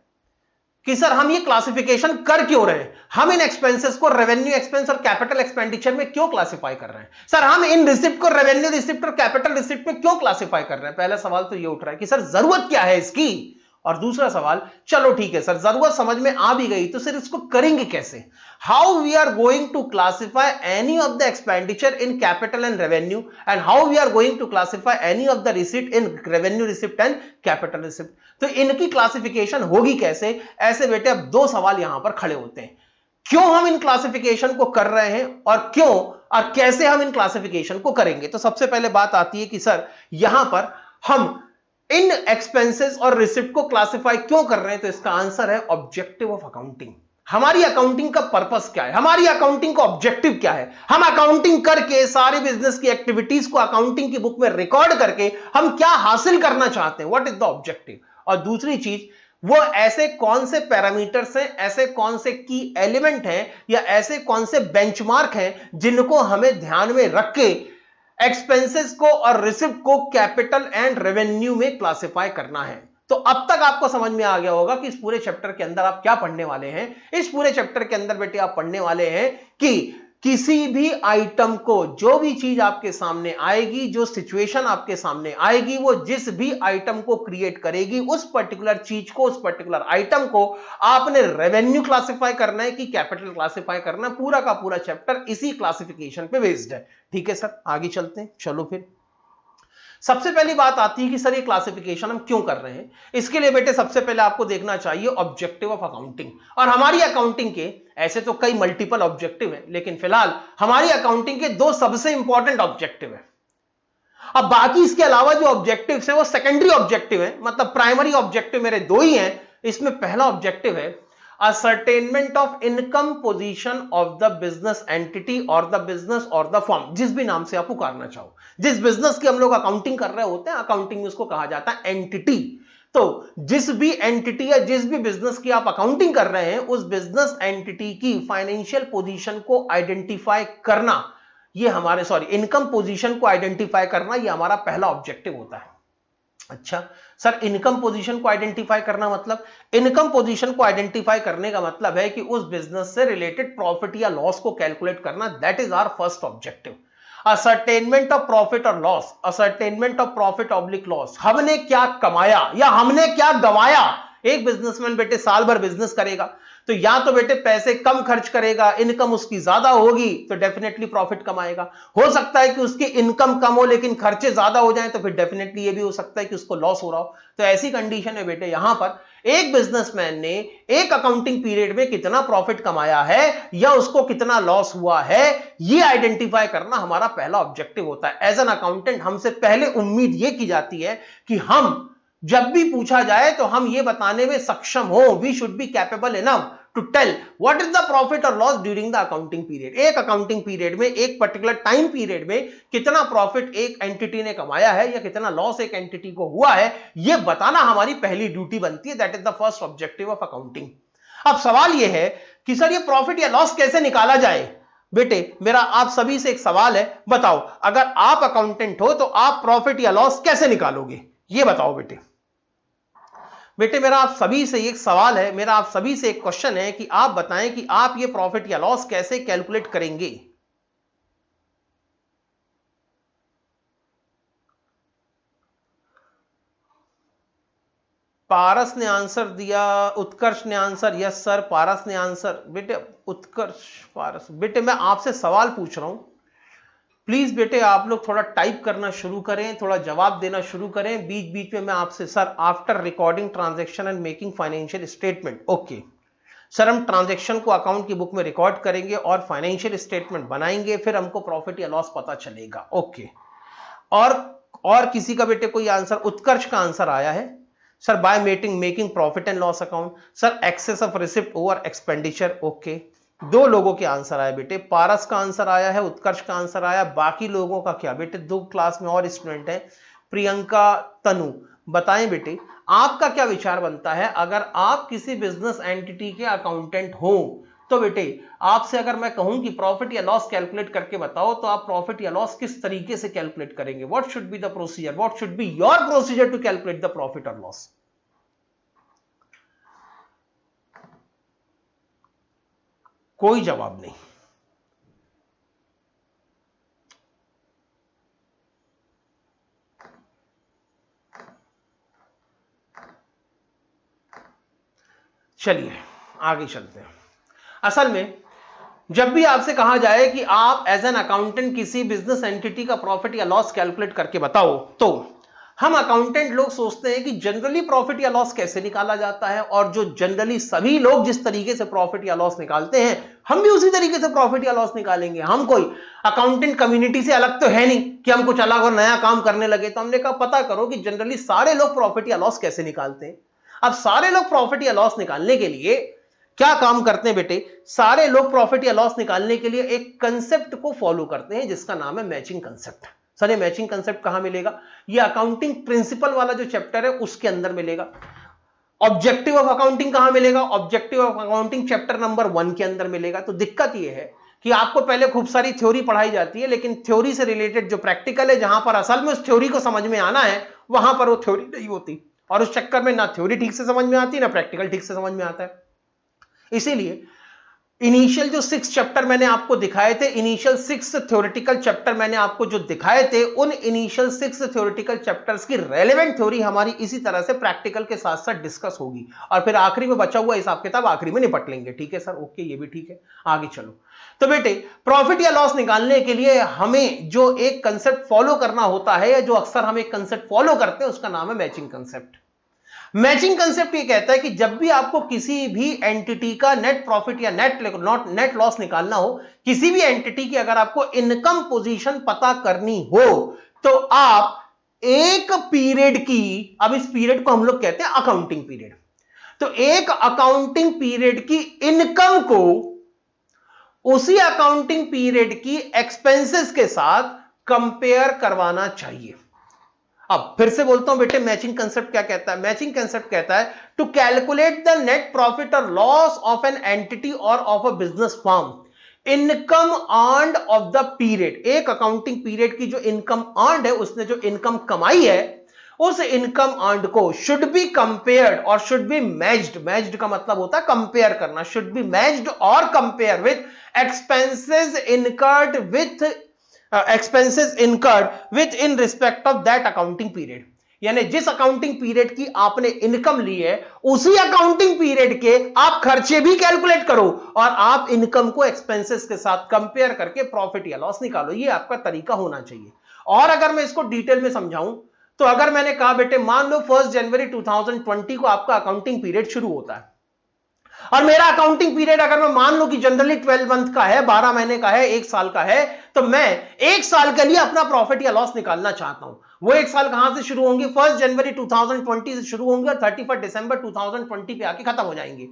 कि सर हम ये क्लासिफिकेशन कर क्यों रहे हैं, हम इन एक्सपेंसेस को रेवेन्यू एक्सपेंस और कैपिटल एक्सपेंडिचर में क्यों क्लासिफाई कर रहे हैं, सर हम इन रिसिप्ट को रेवेन्यू रिसिप्ट और कैपिटल रिसिप्ट में क्यों क्लासिफाई कर रहे हैं। पहला सवाल तो ये उठ रहा है कि सर जरूरत क्या है इसकी, और दूसरा सवाल चलो ठीक है सर जरूरत समझ में आ भी गई तो सर इसको करेंगे कैसे। How we are going to classify any of the expenditure in capital and revenue and how we are going to classify any of the receipt in revenue receipt and capital receipt. तो इनकी classification होगी कैसे? ऐसे बेटे अब दो सवाल यहां पर खड़े होते हैं, क्यों हम इन क्लासिफिकेशन को कर रहे हैं और क्यों और कैसे हम इन क्लासिफिकेशन को करेंगे। तो सबसे पहले बात आती है कि सर यहां पर हम इन एक्सपेंसेस और रिसिप्ट को क्लासिफाई क्यों कर रहे हैं। तो इसका आंसर है ऑब्जेक्टिव ऑफ अकाउंटिंग। हमारी अकाउंटिंग का पर्पस क्या है, हमारी अकाउंटिंग का ऑब्जेक्टिव क्या है। हम अकाउंटिंग करके सारी बिजनेस की एक्टिविटीज को अकाउंटिंग की बुक में रिकॉर्ड करके हम क्या हासिल करना चाहते हैं, व्हाट इज द ऑब्जेक्टिव। और दूसरी चीज वो ऐसे कौन से पैरामीटर्स हैं, ऐसे कौन से की एलिमेंट हैं या ऐसे कौन से बेंचमार्क हैं जिनको हमें ध्यान में रख के एक्सपेंसेस को और रिसिप्ट को कैपिटल एंड रेवेन्यू में क्लासिफाई करना है। तो अब तक आपको समझ में आ गया होगा कि इस पूरे चैप्टर के अंदर आप क्या पढ़ने वाले हैं। इस पूरे चैप्टर के अंदर बेटे आप पढ़ने वाले हैं कि किसी भी आइटम को, जो भी चीज आपके सामने आएगी, जो सिचुएशन आपके सामने आएगी, वो जिस भी आइटम को क्रिएट करेगी उस पर्टिकुलर चीज को, उस पर्टिकुलर आइटम को आपने रेवेन्यू क्लासिफाई करना है कि कैपिटल क्लासिफाई करना है। पूरा का पूरा चैप्टर इसी क्लासिफिकेशन पे बेस्ड है। ठीक है सर आगे चलते हैं। चलो फिर सबसे पहली बात आती है कि सर ये क्लासिफिकेशन हम क्यों कर रहे हैं। इसके लिए बेटे सबसे पहले आपको देखना चाहिए ऑब्जेक्टिव ऑफ अकाउंटिंग। और हमारी अकाउंटिंग के ऐसे तो कई मल्टीपल ऑब्जेक्टिव हैं, लेकिन फिलहाल हमारी अकाउंटिंग के दो सबसे इंपॉर्टेंट ऑब्जेक्टिव है। अब बाकी इसके अलावा जो ऑब्जेक्टिव्स हैं वो सेकेंडरी ऑब्जेक्टिव है, मतलब प्राइमरी ऑब्जेक्टिव मेरे दो ही हैं। इसमें पहला ऑब्जेक्टिव है ascertainment of income position of the business entity और द बिजनेस और द फर्म, जिस भी नाम से आप पुकारना चाहो। जिस बिजनेस की हम लोग अकाउंटिंग कर रहे होते हैं, अकाउंटिंग में उसको कहा जाता है एंटिटी। तो जिस भी एंटिटी या जिस भी बिजनेस की आप अकाउंटिंग कर रहे हैं, उस बिजनेस एंटिटी की फाइनेंशियल पोजीशन को आइडेंटिफाई करना, ये हमारे इनकम पोजीशन को आइडेंटिफाई करना, ये हमारा पहला ऑब्जेक्टिव होता है। अच्छा सर, इनकम पोजीशन को आइडेंटिफाई करना मतलब, इनकम पोजीशन को आइडेंटिफाई करने का मतलब है कि उस बिजनेस से रिलेटेड प्रॉफिट या लॉस को कैलकुलेट करना। That is our first objective. Ascertainment of profit और loss, ascertainment of profit oblique loss, हमने क्या कमाया या हमने क्या गंवाया। एक बिजनेसमैन बेटे साल भर बिजनेस करेगा तो या तो बेटे पैसे कम खर्च करेगा, इनकम उसकी ज्यादा होगी तो डेफिनेटली प्रॉफिट कमाएगा। हो सकता है कि उसकी इनकम कम हो लेकिन खर्चे ज्यादा हो जाएं तो फिर डेफिनेटली ये भी हो सकता है कि उसको लॉस हो रहा हो। तो ऐसी कंडीशन है बेटे, यहां पर एक बिजनेसमैन ने एक अकाउंटिंग पीरियड में कितना प्रॉफिट कमाया है या उसको कितना लॉस हुआ है, ये आइडेंटिफाई करना हमारा पहला ऑब्जेक्टिव होता है। एज एन अकाउंटेंट हमसे पहले उम्मीद ये की जाती है कि हम जब भी पूछा जाए तो हम ये बताने में सक्षम हो, we should be capable enough to tell what is the profit और loss during the accounting period. एक अकाउंटिंग पीरियड में, एक पर्टिकुलर टाइम पीरियड में कितना प्रॉफिट एक एंटिटी ने कमाया है या कितना लॉस एक एंटिटी को हुआ है, यह बताना हमारी पहली ड्यूटी बनती है। That is the first objective of accounting. अब सवाल यह है कि सर ये प्रॉफिट या लॉस कैसे निकाला जाए। बेटे मेरा आप सभी से एक सवाल है, बताओ अगर आप अकाउंटेंट हो तो आप प्रॉफिट या लॉस कैसे निकालोगे, ये बताओ बेटे। बेटे मेरा आप सभी से एक सवाल है, मेरा आप सभी से एक क्वेश्चन है कि आप बताएं कि आप ये प्रॉफिट या लॉस कैसे कैलकुलेट करेंगे। पारस ने आंसर दिया, उत्कर्ष ने आंसर, यस सर, पारस ने आंसर। बेटे उत्कर्ष, पारस, बेटे मैं आपसे सवाल पूछ रहा हूं, प्लीज बेटे आप लोग थोड़ा टाइप करना शुरू करें, थोड़ा जवाब देना शुरू करें। बीच बीच में मैं आपसे, sir after recording transaction and making financial statement, okay sir, हम ट्रांजैक्शन को अकाउंट की बुक में रिकॉर्ड करेंगे और फाइनेंशियल स्टेटमेंट बनाएंगे, फिर हमको प्रॉफिट या लॉस पता चलेगा, ओके। और किसी का बेटे कोई आंसर? उत्कर्ष का आंसर आया है sir, by making profit and loss account, sir excess of receipt over expenditure, okay. दो लोगों के आंसर आए बेटे, पारस का आंसर आया है, उत्कर्ष का आंसर आया। बाकी लोगों का क्या बेटे? दो क्लास में और स्टूडेंट हैं, प्रियंका, तनु, बताएं बेटे आपका क्या विचार बनता है। अगर आप किसी बिजनेस एंटिटी के अकाउंटेंट हो तो बेटे आपसे अगर मैं कहूं कि प्रॉफिट या लॉस कैलकुलेट करके बताओ, तो आप प्रॉफिट या लॉस किस तरीके से कैलकुलेट करेंगे? What should be the procedure, what should be your procedure to calculate the profit और लॉस? कोई जवाब नहीं। चलिए आगे चलते हैं। असल में जब भी आपसे कहा जाए कि आप एज एन अकाउंटेंट किसी बिजनेस एंटिटी का प्रॉफिट या लॉस कैलकुलेट करके बताओ, तो हम अकाउंटेंट लोग सोचते हैं कि जनरली प्रॉफिट या लॉस कैसे निकाला जाता है, और जो जनरली सभी लोग जिस तरीके से प्रॉफिट या लॉस निकालते हैं हम भी उसी तरीके से प्रॉफिट या लॉस निकालेंगे। हम कोई अकाउंटेंट कम्युनिटी से अलग तो है नहीं कि हम कुछ अलग और नया काम करने लगे। तो हमने कहा पता करो कि जनरली सारे लोग प्रॉफिट या लॉस कैसे निकालते हैं। अब सारे लोग प्रॉफिट या लॉस निकालने के लिए क्या काम करते हैं बेटे? सारे लोग प्रॉफिट या लॉस निकालने के लिए एक कंसेप्ट को फॉलो करते हैं जिसका नाम है मैचिंग कंसेप्ट। सर ये मैचिंग कंसेप्ट कहां मिलेगा? ये अकाउंटिंग प्रिंसिपल वाला जो चैप्टर है उसके अंदर मिलेगा। ऑब्जेक्टिव ऑफ अकाउंटिंग कहां मिलेगा? Objective of accounting chapter number 1 के अंदर मिलेगा। तो दिक्कत यह है कि आपको पहले खूब सारी थ्योरी पढ़ाई जाती है, लेकिन थ्योरी से रिलेटेड जो प्रैक्टिकल है, जहां पर असल में उस थ्योरी को समझ में आना है, वहां पर वो थ्योरी नहीं होती, और उस चक्कर में ना थ्योरी ठीक से समझ में आती ना प्रैक्टिकल ठीक से समझ में आता है। इसीलिए इनिशियल जो 6 चैप्टर मैंने आपको दिखाए थे, इनिशियल 6 थ्योरेटिकल चैप्टर मैंने आपको जो दिखाए थे, उन इनिशियल 6 थ्योरेटिकल चैप्टर्स की रेलेवेंट थ्योरी हमारी इसी तरह से प्रैक्टिकल के साथ साथ डिस्कस होगी, और फिर आखिरी में बचा हुआ हिसाब किताब आखिरी में निपट लेंगे। ठीक है सर, ओके, ये भी ठीक है, आगे चलो। तो बेटे प्रॉफिट या लॉस निकालने के लिए हमें जो एक कंसेप्ट फॉलो करना होता है, या जो अक्सर हम एक कंसेप्ट फॉलो करते हैं, उसका नाम है मैचिंग कंसेप्ट। मैचिंग कंसेप्ट ये कहता है कि जब भी आपको किसी भी एंटिटी का नेट प्रॉफिट या नेट लॉस निकालना हो, किसी भी एंटिटी की अगर आपको इनकम पोजीशन पता करनी हो, तो आप एक पीरियड की, अब इस पीरियड को हम लोग कहते हैं अकाउंटिंग पीरियड, तो एक अकाउंटिंग पीरियड की इनकम को उसी अकाउंटिंग पीरियड की एक्सपेंसेस के साथ कंपेयर करवाना चाहिए। अब फिर से बोलता हूं बेटे, मैचिंग कंसेप्ट क्या कहता है? मैचिंग कंसेप्ट कहता है to calculate the net profit और लॉस ऑफ एन एंटिटी और of a business firm, income earned of the period, एक अकाउंटिंग पीरियड की जो इनकम अर्न्ड है, उसने जो इनकम कमाई है, उस इनकम अर्न्ड को शुड बी कंपेयर्ड और शुड बी मैच्ड, मैच्ड का मतलब होता है कंपेयर करना, शुड बी मैच्ड और compare with expenses incurred with in respect of that accounting period. यानी जिस अकाउंटिंग पीरियड की आपने इनकम ली है, उसी अकाउंटिंग पीरियड के आप खर्चे भी कैलकुलेट करो और आप इनकम को एक्सपेंसेस के साथ कंपेयर करके प्रॉफिट या लॉस निकालो। ये आपका तरीका होना चाहिए। और अगर मैं इसको डिटेल में समझाऊं तो अगर मैंने कहा बेटे मान लो 1 जनवरी 2020 को आपका अकाउंटिंग पीरियड शुरू होता है और मेरा अकाउंटिंग पीरियड अगर मैं मान लो कि जनरली 12 मंथ का है, 12 महीने का है, 1 साल का है, तो मैं 1 साल के लिए अपना प्रॉफिट या लॉस निकालना चाहता हूं। वो 1 साल कहां से शुरू होंगे? 1 जनवरी 2020 से शुरू होंगे और 31 दिसंबर 2020 पे आके खत्म हो जाएंगे।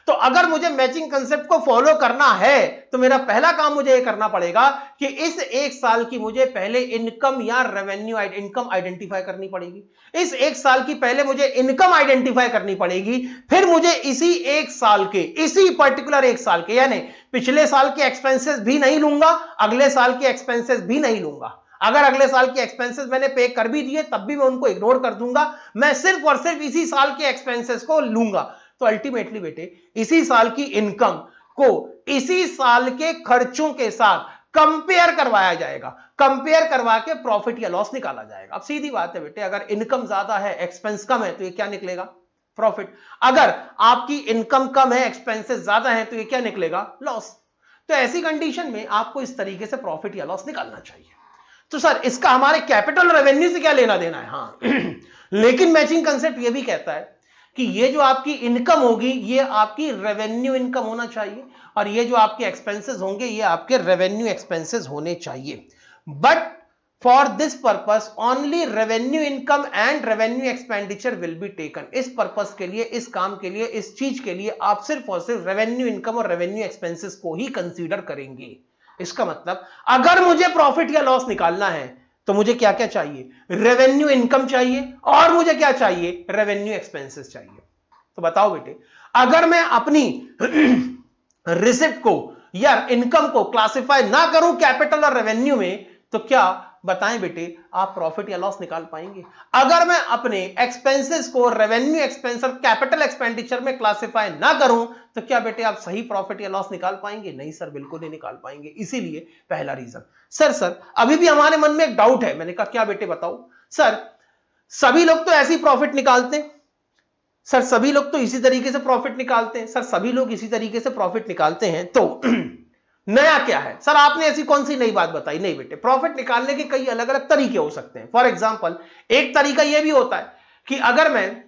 तो अगर मुझे मैचिंग कंसेप्ट को फॉलो करना है तो मेरा पहला काम मुझे यह करना पड़ेगा कि इस 1 साल की मुझे पहले इनकम या रेवेन्यू इनकम आइडेंटिफाई करनी पड़ेगी। इस 1 साल की पहले मुझे इनकम आइडेंटिफाई करनी पड़ेगी, फिर मुझे इसी 1 साल के, इसी पर्टिकुलर 1 साल के, यानी पिछले साल के एक्सपेंसेस भी नहीं लूंगा, अगले साल के एक्सपेंसेस भी नहीं लूंगा। अगर अगले साल के एक्सपेंसेस मैंने पे कर भी दिए तब भी मैं उनको इग्नोर कर दूंगा, मैं सिर्फ और सिर्फ इसी साल के एक्सपेंसेस को लूंगा। तो अल्टीमेटली बेटे इसी साल की इनकम को इसी साल के खर्चों के साथ कंपेयर करवाया जाएगा, कंपेयर करवा के प्रॉफिट या लॉस निकाला जाएगा। अब सीधी बात है बेटे, अगर इनकम ज्यादा है एक्सपेंस कम है तो ये क्या निकलेगा? प्रॉफिट। अगर आपकी इनकम कम है एक्सपेंसेस ज्यादा है तो ये क्या निकलेगा? लॉस। तो ऐसी कंडीशन में आपको इस तरीके से प्रॉफिट या लॉस निकालना चाहिए। तो सर इसका हमारे कैपिटल रेवेन्यू से क्या लेना देना है? हाँ लेकिन मैचिंग कंसेप्ट ये भी कहता है कि ये जो आपकी इनकम होगी ये आपकी रेवेन्यू इनकम होना चाहिए और ये जो आपके एक्सपेंसेस होंगे ये आपके रेवेन्यू एक्सपेंसेस होने चाहिए। But for this purpose only revenue income and revenue expenditure will be taken. इस पर्पस के लिए, इस काम के लिए, इस चीज के लिए आप सिर्फ और सिर्फ रेवेन्यू इनकम और रेवेन्यू एक्सपेंसेस को ही कंसीडर करेंगे। इसका मतलब अगर मुझे प्रॉफिट या लॉस निकालना है तो मुझे क्या क्या चाहिए? रेवेन्यू इनकम चाहिए और मुझे क्या चाहिए? रेवेन्यू एक्सपेंसेस चाहिए। तो बताओ बेटे, अगर मैं अपनी रिसिप्ट को या इनकम को क्लासिफाई ना करूं कैपिटल और रेवेन्यू में तो क्या बताएं बेटे आप प्रॉफिट या लॉस निकाल पाएंगे? अगर मैं अपने एक्सपेंसेस को रेवेन्यू एक्सपेंस और कैपिटल एक्सपेंडिचर में क्लासिफाई ना करूं तो क्या बेटे आप सही प्रॉफिट या लॉस निकाल पाएंगे? नहीं सर, बिल्कुल नहीं निकाल पाएंगे। इसीलिए पहला रीजन। सर अभी भी हमारे मन में एक डाउट है। मैंने कहा क्या बेटे बताओ? सर सभी लोग तो ऐसी प्रॉफिट निकालते हैं, सर सभी लोग तो इसी तरीके से प्रॉफिट निकालते हैं, सर सभी लोग इसी तरीके से प्रॉफिट निकालते हैं, तो नया क्या है? सर आपने ऐसी कौन सी नई बात बताई? नहीं बेटे, प्रॉफिट निकालने के कई अलग अलग तरीके हो सकते हैं। फॉर एग्जांपल एक तरीका यह भी होता है कि अगर मैं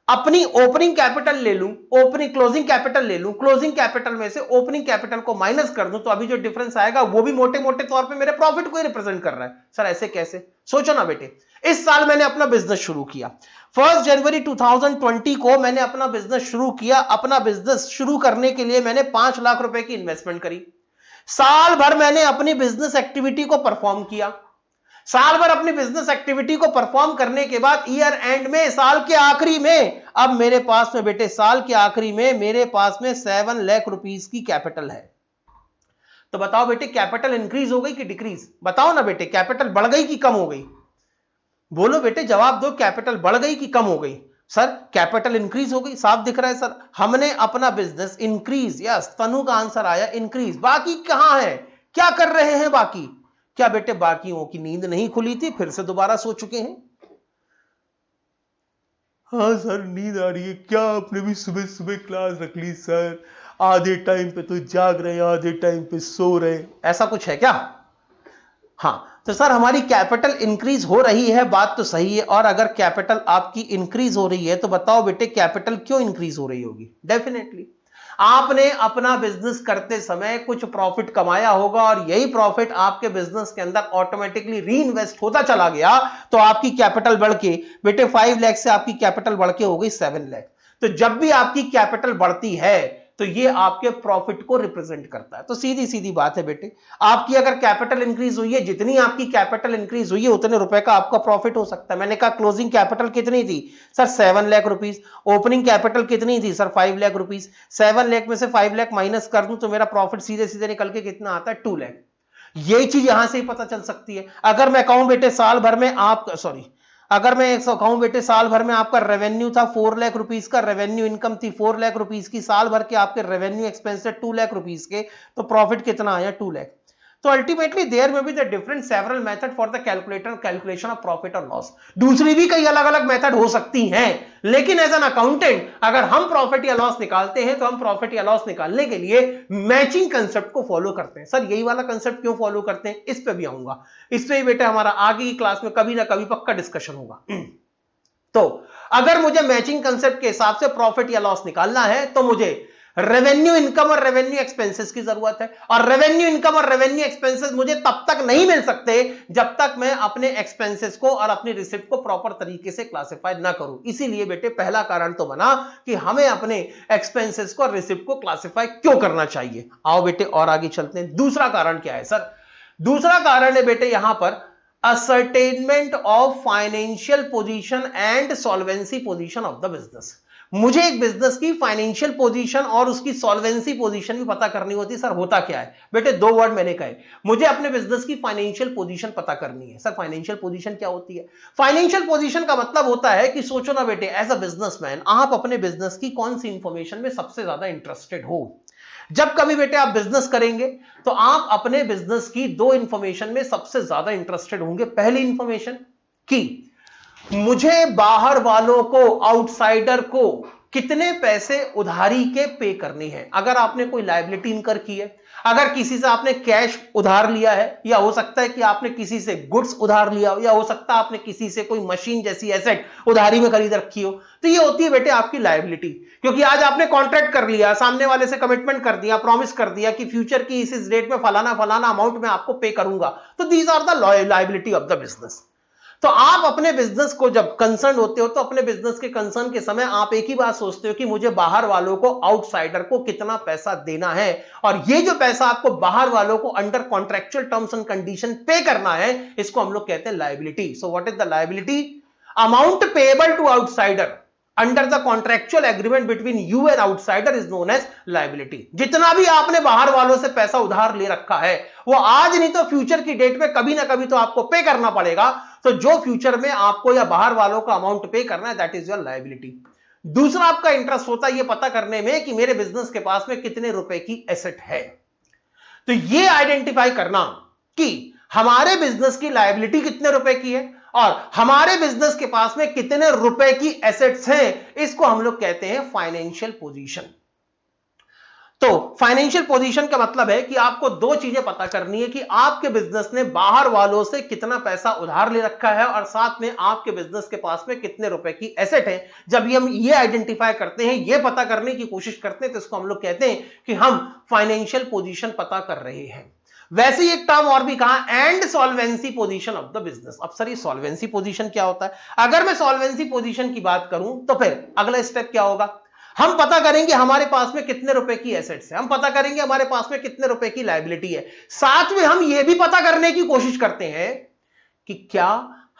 अपनी ओपनिंग कैपिटल ले लूं, ओपनिंग क्लोजिंग कैपिटल ले लूं, क्लोजिंग कैपिटल में से ओपनिंग कैपिटल को माइनस कर दूं तो अभी जो डिफरेंस आएगा वो भी मोटे मोटे तौर पे मेरे प्रॉफिट को ही रिप्रेजेंट कर रहा है। सर ऐसे कैसे? सोचो ना बेटे, इस साल मैंने अपना बिजनेस शुरू किया, 1 जनवरी 2020 को मैंने अपना बिजनेस शुरू किया। अपना बिजनेस शुरू करने के लिए मैंने 5 लाख रुपए की इन्वेस्टमेंट करी। साल भर मैंने अपनी बिजनेस एक्टिविटी को परफॉर्म किया। साल भर अपनी बिजनेस एक्टिविटी को परफॉर्म करने के बाद ईयर एंड में, साल के आखिरी में, अब मेरे पास में बेटे साल के आखिरी में मेरे पास में 7 लाख रुपीस की कैपिटल है। तो बताओ बेटे कैपिटल इंक्रीज हो गई कि डिक्रीज? बताओ ना बेटे, कैपिटल बढ़ गई कि कम हो गई? बोलो बेटे, जवाब दो, कैपिटल बढ़ गई कि कम हो गई? सर कैपिटल इंक्रीज हो गई, साफ दिख रहा है सर। हमने अपना बिजनेस इंक्रीज, यस तनु का आंसर आया इंक्रीज। बाकी कहां है? क्या कर रहे हैं बाकी? क्या बेटे बाकियों की नींद नहीं खुली थी, फिर से दोबारा सो चुके हैं? हाँ सर नींद आ रही है। क्या आपने भी सुबह सुबह क्लास रख ली सर? आधे टाइम पे तो जाग रहे हैं, आधे टाइम पे सो रहे हैं, ऐसा कुछ है क्या? हाँ तो सर हमारी कैपिटल इंक्रीज हो रही है, बात तो सही है। और अगर कैपिटल आपकी इंक्रीज हो रही है तो बताओ बेटे कैपिटल क्यों इंक्रीज हो रही होगी? डेफिनेटली आपने अपना बिजनेस करते समय कुछ प्रॉफिट कमाया होगा और यही प्रॉफिट आपके बिजनेस के अंदर ऑटोमेटिकली री इन्वेस्ट होता चला गया, तो आपकी कैपिटल बढ़ के बेटे 5 लाख से आपकी कैपिटल बढ़ के हो गई 7 लाख। तो जब भी आपकी कैपिटल बढ़ती है तो ये आपके प्रॉफिट को रिप्रेजेंट करता है। तो सीधी सीधी बात है बेटे, आपकी अगर कैपिटल इंक्रीज हुई है, जितनी आपकी कैपिटल इंक्रीज हुई है उतने रुपए का आपका प्रॉफिट हो सकता है। मैंने कहा क्लोजिंग कैपिटल कितनी थी sir 7 lakh rupees, opening capital कितनी थी सर 5 लाख रुपीस, 7 लाख में से 5 लाख माइनस कर दूं तो मेरा प्रॉफिट सीधे सीधे निकल के कितना आता है 2 लाख। यही चीज यहां से ही पता चल सकती है। अगर मैं कहूं बेटे साल भर में आप अगर मैं कहूं बेटे साल भर में आपका रेवेन्यू था 4 लाख रुपीस का, रेवेन्यू इनकम थी 4 लाख रुपीस की, साल भर के आपके रेवेन्यू एक्सपेंसेस 2 लाख रुपीस के, तो प्रॉफिट कितना आया 2 लाख। तो अल्टीमेटली देयर में be the different several method for the calculation of profit और लॉस। दूसरी भी कई अलग अलग मेथड हो सकती हैं, लेकिन एज एन अकाउंटेंट अगर हम प्रॉफिट या लॉस निकालते हैं तो हम प्रॉफिट या लॉस निकालने के लिए मैचिंग कंसेप्ट को फॉलो करते हैं। सर यही वाला कंसेप्ट क्यों फॉलो करते हैं, इस पे भी आऊंगा, इस पे ही बेटे हमारा आगे की क्लास में कभी ना कभी पक्का डिस्कशन होगा। तो अगर मुझे मैचिंग कंसेप्ट के हिसाब से प्रॉफिट या लॉस निकालना है तो मुझे रेवेन्यू इनकम और रेवेन्यू एक्सपेंसेस की जरूरत है, और रेवेन्यू इनकम और रेवेन्यू एक्सपेंसेस मुझे तब तक नहीं मिल सकते जब तक मैं अपने एक्सपेंसेस को और अपनी रिसिप्ट को प्रॉपर तरीके से क्लासिफाई ना करूं। इसीलिए बेटे पहला कारण तो बना कि हमें अपने एक्सपेंसेस को और रिसिप्ट को क्लासिफाई क्यों करना चाहिए। आओ बेटे और आगे चलते हैं। दूसरा कारण क्या है सर, दूसरा कारण है बेटे यहां पर ascertainment of financial position and solvency position of the business। मुझे एक बिजनेस की फाइनेंशियल पोजीशन और उसकी सॉल्वेंसी पोजीशन भी पता करनी होती है। सर होता क्या है बेटे, दो वर्ड मैंने कहे, मुझे अपने बिजनेस की फाइनेंशियल पोजीशन पता करनी है। सर फाइनेंशियल पोजीशन क्या होती है? फाइनेंशियल पोजीशन का मतलब होता है कि सोचो ना बेटे, एज अ बिजनेसमैन आप अपने बिजनेस की कौन सी इंफॉर्मेशन में सबसे ज्यादा इंटरेस्टेड हो। जब कभी बेटे आप बिजनेस करेंगे तो आप अपने बिजनेस की दो इंफॉर्मेशन में सबसे ज्यादा इंटरेस्टेड होंगे। पहली इंफॉर्मेशन कि मुझे बाहर वालों को, आउटसाइडर को कितने पैसे उधारी के पे करने हैं। अगर आपने कोई लायबिलिटी इनकर की है, अगर किसी से आपने कैश उधार लिया है, या हो सकता है कि आपने किसी से गुड्स उधार लिया हो, या हो सकता है आपने किसी से कोई मशीन जैसी एसेट उधारी में खरीद रखी हो, तो ये होती है बेटे आपकी लायबिलिटी। क्योंकि आज आपने कॉन्ट्रैक्ट कर लिया, सामने वाले से कमिटमेंट कर दिया, प्रॉमिस कर दिया कि फ्यूचर की इस डेट में फलाना फलाना अमाउंट में आपको पे करूंगा, तो these are the liability of the business. तो आप अपने बिजनेस को जब कंसर्न होते हो तो अपने बिजनेस के कंसर्न के समय आप एक ही बात सोचते हो कि मुझे बाहर वालों को, आउटसाइडर को कितना पैसा देना है, और ये जो पैसा आपको बाहर वालों को under contractual terms and condition pay करना है, इसको हम लोग कहते हैं liability. So what is the liability? Amount payable to outsider under the contractual agreement between you and outsider is known as liability. जितना भी आपने बाहर वालों से पैसा उधार ले रखा है वो आज नहीं तो फ्यूचर की डेट में कभी ना कभी तो आपको पे करना पड़ेगा। तो जो फ्यूचर में आपको या बाहर वालों का अमाउंट पे करना है, दैट इज योर लायबिलिटी। दूसरा आपका इंटरेस्ट होता है ये पता करने में कि मेरे बिजनेस के पास में कितने रुपए की एसेट है। तो ये आइडेंटिफाई करना कि हमारे बिजनेस की लायबिलिटी कितने रुपए की है और हमारे बिजनेस के पास में कितने रुपए की एसेट्स हैं, इसको हम लोग कहते हैं फाइनेंशियल पोजीशन। तो फाइनेंशियल पोजीशन का मतलब है कि आपको दो चीजें पता करनी है कि आपके बिजनेस ने बाहर वालों से कितना पैसा उधार ले रखा है और साथ में आपके बिजनेस के पास में कितने रुपए की एसेट है। जब हम ये आइडेंटिफाई करते हैं, ये पता करने की कोशिश करते हैं, तो इसको हम लोग कहते हैं कि हम फाइनेंशियल पोजीशन पता कर रहे हैं। वैसे ही एक टर्म और भी कहा, and solvency position of the business. अब सर ये सॉल्वेंसी पोजीशन क्या होता है? अगर मैं सॉल्वेंसी पोजीशन की बात करूं तो फिर अगला स्टेप क्या होगा? हम पता करेंगे हमारे पास में कितने रुपए की एसेट्स है, हम पता करेंगे हमारे पास में कितने रुपए की लायबिलिटी है, साथ में हम यह भी पता करने की कोशिश करते हैं कि क्या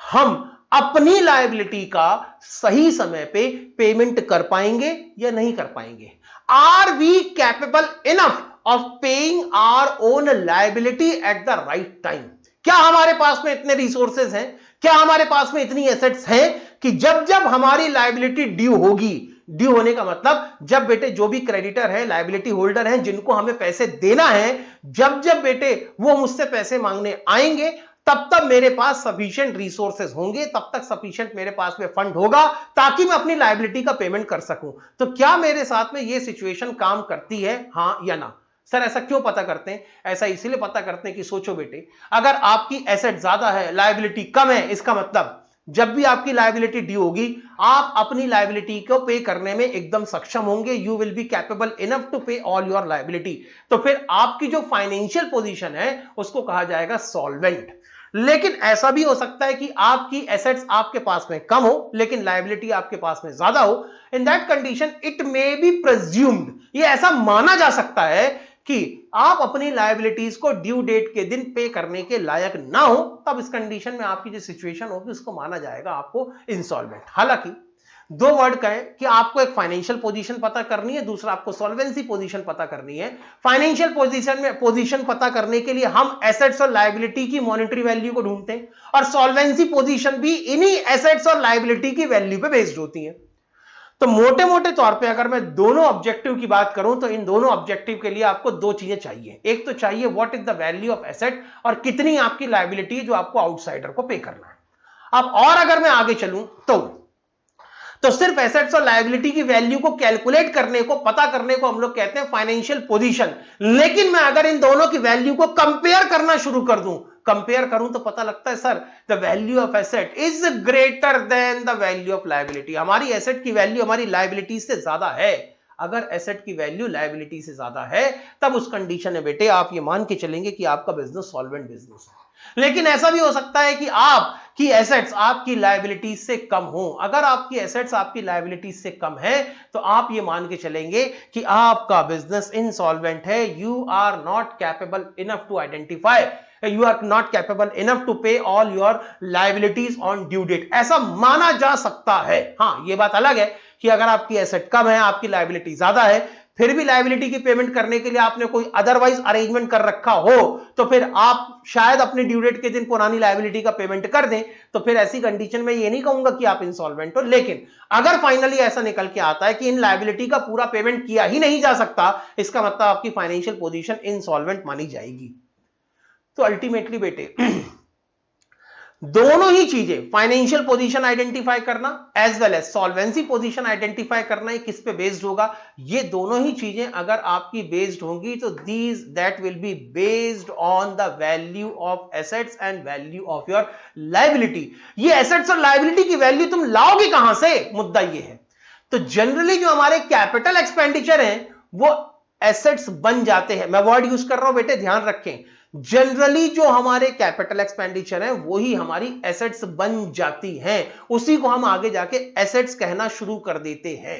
हम अपनी लायबिलिटी का सही समय पे पेमेंट कर पाएंगे या नहीं कर पाएंगे। Are we capable enough of paying our own liability at the right time? क्या हमारे पास में इतने रिसोर्सेज हैं, क्या हमारे पास में इतनी एसेट्स हैं कि जब जब हमारी लायबिलिटी ड्यू होगी, ड्यू होने का मतलब जब बेटे जो भी क्रेडिटर है, लायबिलिटी होल्डर हैं, जिनको हमें पैसे देना है, जब जब बेटे वो मुझसे पैसे मांगने आएंगे तब तब मेरे पास सफिशिएंट रिसोर्सेज होंगे, तब तक सफिशिएंट मेरे पास में फंड होगा ताकि मैं अपनी लायबिलिटी का पेमेंट कर सकूं। तो क्या मेरे साथ में ये सिचुएशन काम करती है, हां या ना? सर ऐसा क्यों पता करते हैं? ऐसा इसीलिए पता करते हैं कि सोचो बेटे, अगर आपकी एसेट ज्यादा है, लायबिलिटी कम है, इसका मतलब जब भी आपकी लायबिलिटी ड्यू होगी आप अपनी लायबिलिटी को पे करने में एकदम सक्षम होंगे। You will be capable enough to pay all your liability. तो फिर आपकी जो फाइनेंशियल पोजीशन है उसको कहा जाएगा सॉल्वेंट। लेकिन ऐसा भी हो सकता है कि आपकी एसेट्स आपके पास में कम हो लेकिन लायबिलिटी आपके पास में ज्यादा हो। In that condition it may be presumed ये ऐसा माना जा सकता है कि आप अपनी लायबिलिटीज को ड्यू डेट के दिन पे करने के लायक ना हो, तब इस कंडीशन में आपकी जो सिचुएशन होगी उसको माना जाएगा आपको इंसॉल्वेंट। हालांकि दो वर्ड कहें कि आपको एक फाइनेंशियल पोजीशन पता करनी है, दूसरा आपको सॉल्वेंसी पोजीशन पता करनी है। फाइनेंशियल पोजीशन पता करने के लिए हम एसेट्स और लायबिलिटी की मॉनेटरी वैल्यू को ढूंढते हैं, और सॉल्वेंसी पोजीशन भी इन्हीं एसेट्स और लायबिलिटी की वैल्यू पे बेस्ड होती है। तो मोटे मोटे तौर पे अगर मैं दोनों ऑब्जेक्टिव की बात करूं तो इन दोनों ऑब्जेक्टिव के लिए आपको दो चीजें चाहिए। एक तो चाहिए what is the value of asset, और कितनी आपकी लायबिलिटी जो आपको आउटसाइडर को पे करना है। अब और अगर मैं आगे चलूं तो सिर्फ एसेट्स और लायबिलिटी की वैल्यू को कैलकुलेट करने को, पता करने को हम लोग कहते हैं फाइनेंशियल पोजीशन। लेकिन मैं अगर इन दोनों की वैल्यू को कंपेयर करना शुरू कर दूं, कंपेयर करूं तो पता लगता है sir the value of asset is greater than the value of liability. हमारी एसेट की वैल्यू हमारी लायबिलिटी से ज्यादा है। अगर एसेट की वैल्यू लायबिलिटी से ज्यादा है तब उस कंडीशन में बेटे आप ये मान के चलेंगे कि आपका बिजनेस सॉल्वेंट बिजनेस है। लेकिन ऐसा भी हो सकता है कि आपकी एसेट्स आपकी लायबिलिटीज से कम हो। अगर आपकी एसेट्स आपकी लायबिलिटीज से कम है तो आप ये मान के चलेंगे कि आपका बिजनेस इनसॉल्वेंट है। You are not capable enough to identify, you are not capable enough to pay all your liabilities on due date, ऐसा माना जा सकता है। हाँ, ये बात अलग है कि अगर आपकी एसेट कम है, आपकी लायबिलिटी ज्यादा है, फिर भी लायबिलिटी की पेमेंट करने के लिए आपने कोई अदरवाइज अरेंजमेंट कर रखा हो, तो फिर आप शायद अपने ड्यू डेट के दिन पुरानी लायबिलिटी का पेमेंट कर दें। तो फिर ऐसी कंडीशन में ये नहीं कहूंगा कि आप इंसॉल्वेंट हो। लेकिन अगर फाइनली ऐसा निकल के आता है कि इन लायबिलिटी का पूरा पेमेंट किया ही नहीं जा सकता, इसका मतलब आपकी फाइनेंशियल पोजीशन इंसॉल्वेंट मानी जाएगी। तो अल्टीमेटली बेटे दोनों ही चीजें, फाइनेंशियल पोजीशन आइडेंटिफाई करना as well as solvency position identify करना, ये किस पे बेस्ड होगा? ये दोनों ही चीजें अगर आपकी बेस्ड होंगी तो these that will be based on the value of assets and value of your liability. ये एसेट्स और लायबिलिटी की वैल्यू तुम लाओगे कहां से, मुद्दा ये है। तो जनरली जो हमारे कैपिटल एक्सपेंडिचर हैं वो एसेट्स बन जाते हैं। मैं वर्ड यूज कर रहा हूं बेटे, ध्यान रखें। जनरली जो हमारे कैपिटल एक्सपेंडिचर हैं वही हमारी एसेट्स बन जाती हैं, उसी को हम आगे जाके एसेट्स कहना शुरू कर देते हैं।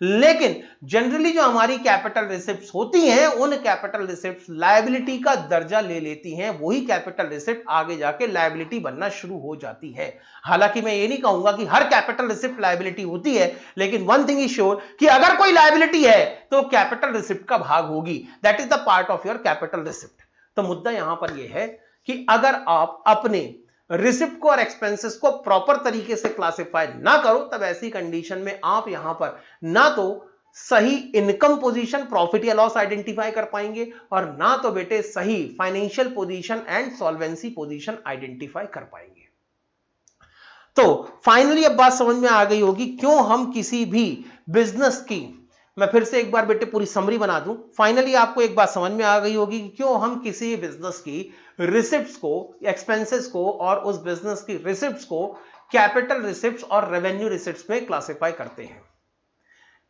लेकिन जनरली जो हमारी कैपिटल रिसिप्ट्स होती हैं, उन कैपिटल रिसिप्ट्स लायबिलिटी का दर्जा ले लेती हैं। वही कैपिटल रिसिप्ट आगे जाके लायबिलिटी बनना शुरू हो जाती है। हालांकि मैं ये नहीं कहूंगा कि हर कैपिटल रिसिप्ट लायबिलिटी होती है, लेकिन वन थिंग इज श्योर कि अगर कोई लायबिलिटी है तो कैपिटल रिसिप्ट का भाग होगी। That is the part of your capital receipt. तो मुद्दा यहां पर यह है कि अगर आप अपने रिसिप्ट को और एक्सपेंसेस को प्रॉपर तरीके से क्लासिफाई ना करो, तब ऐसी कंडीशन में आप यहां पर ना तो सही इनकम पोजीशन, प्रॉफिट या लॉस आइडेंटिफाई कर पाएंगे, और ना तो बेटे सही financial position and solvency position identify कर पाएंगे। तो फाइनली अब बात समझ में आ गई होगी क्यों हम किसी भी बिजनेस की, मैं फिर से एक बार बेटे पूरी समरी बना दूं। फाइनली आपको एक बात समझ में आ गई होगी कि क्यों हम किसी बिजनेस की रिसिप्ट्स को, एक्सपेंसेस को और उस बिजनेस की रिसिप्ट्स को कैपिटल रिसिप्ट्स और रेवेन्यू रिसिप्ट्स में क्लासिफाई करते हैं,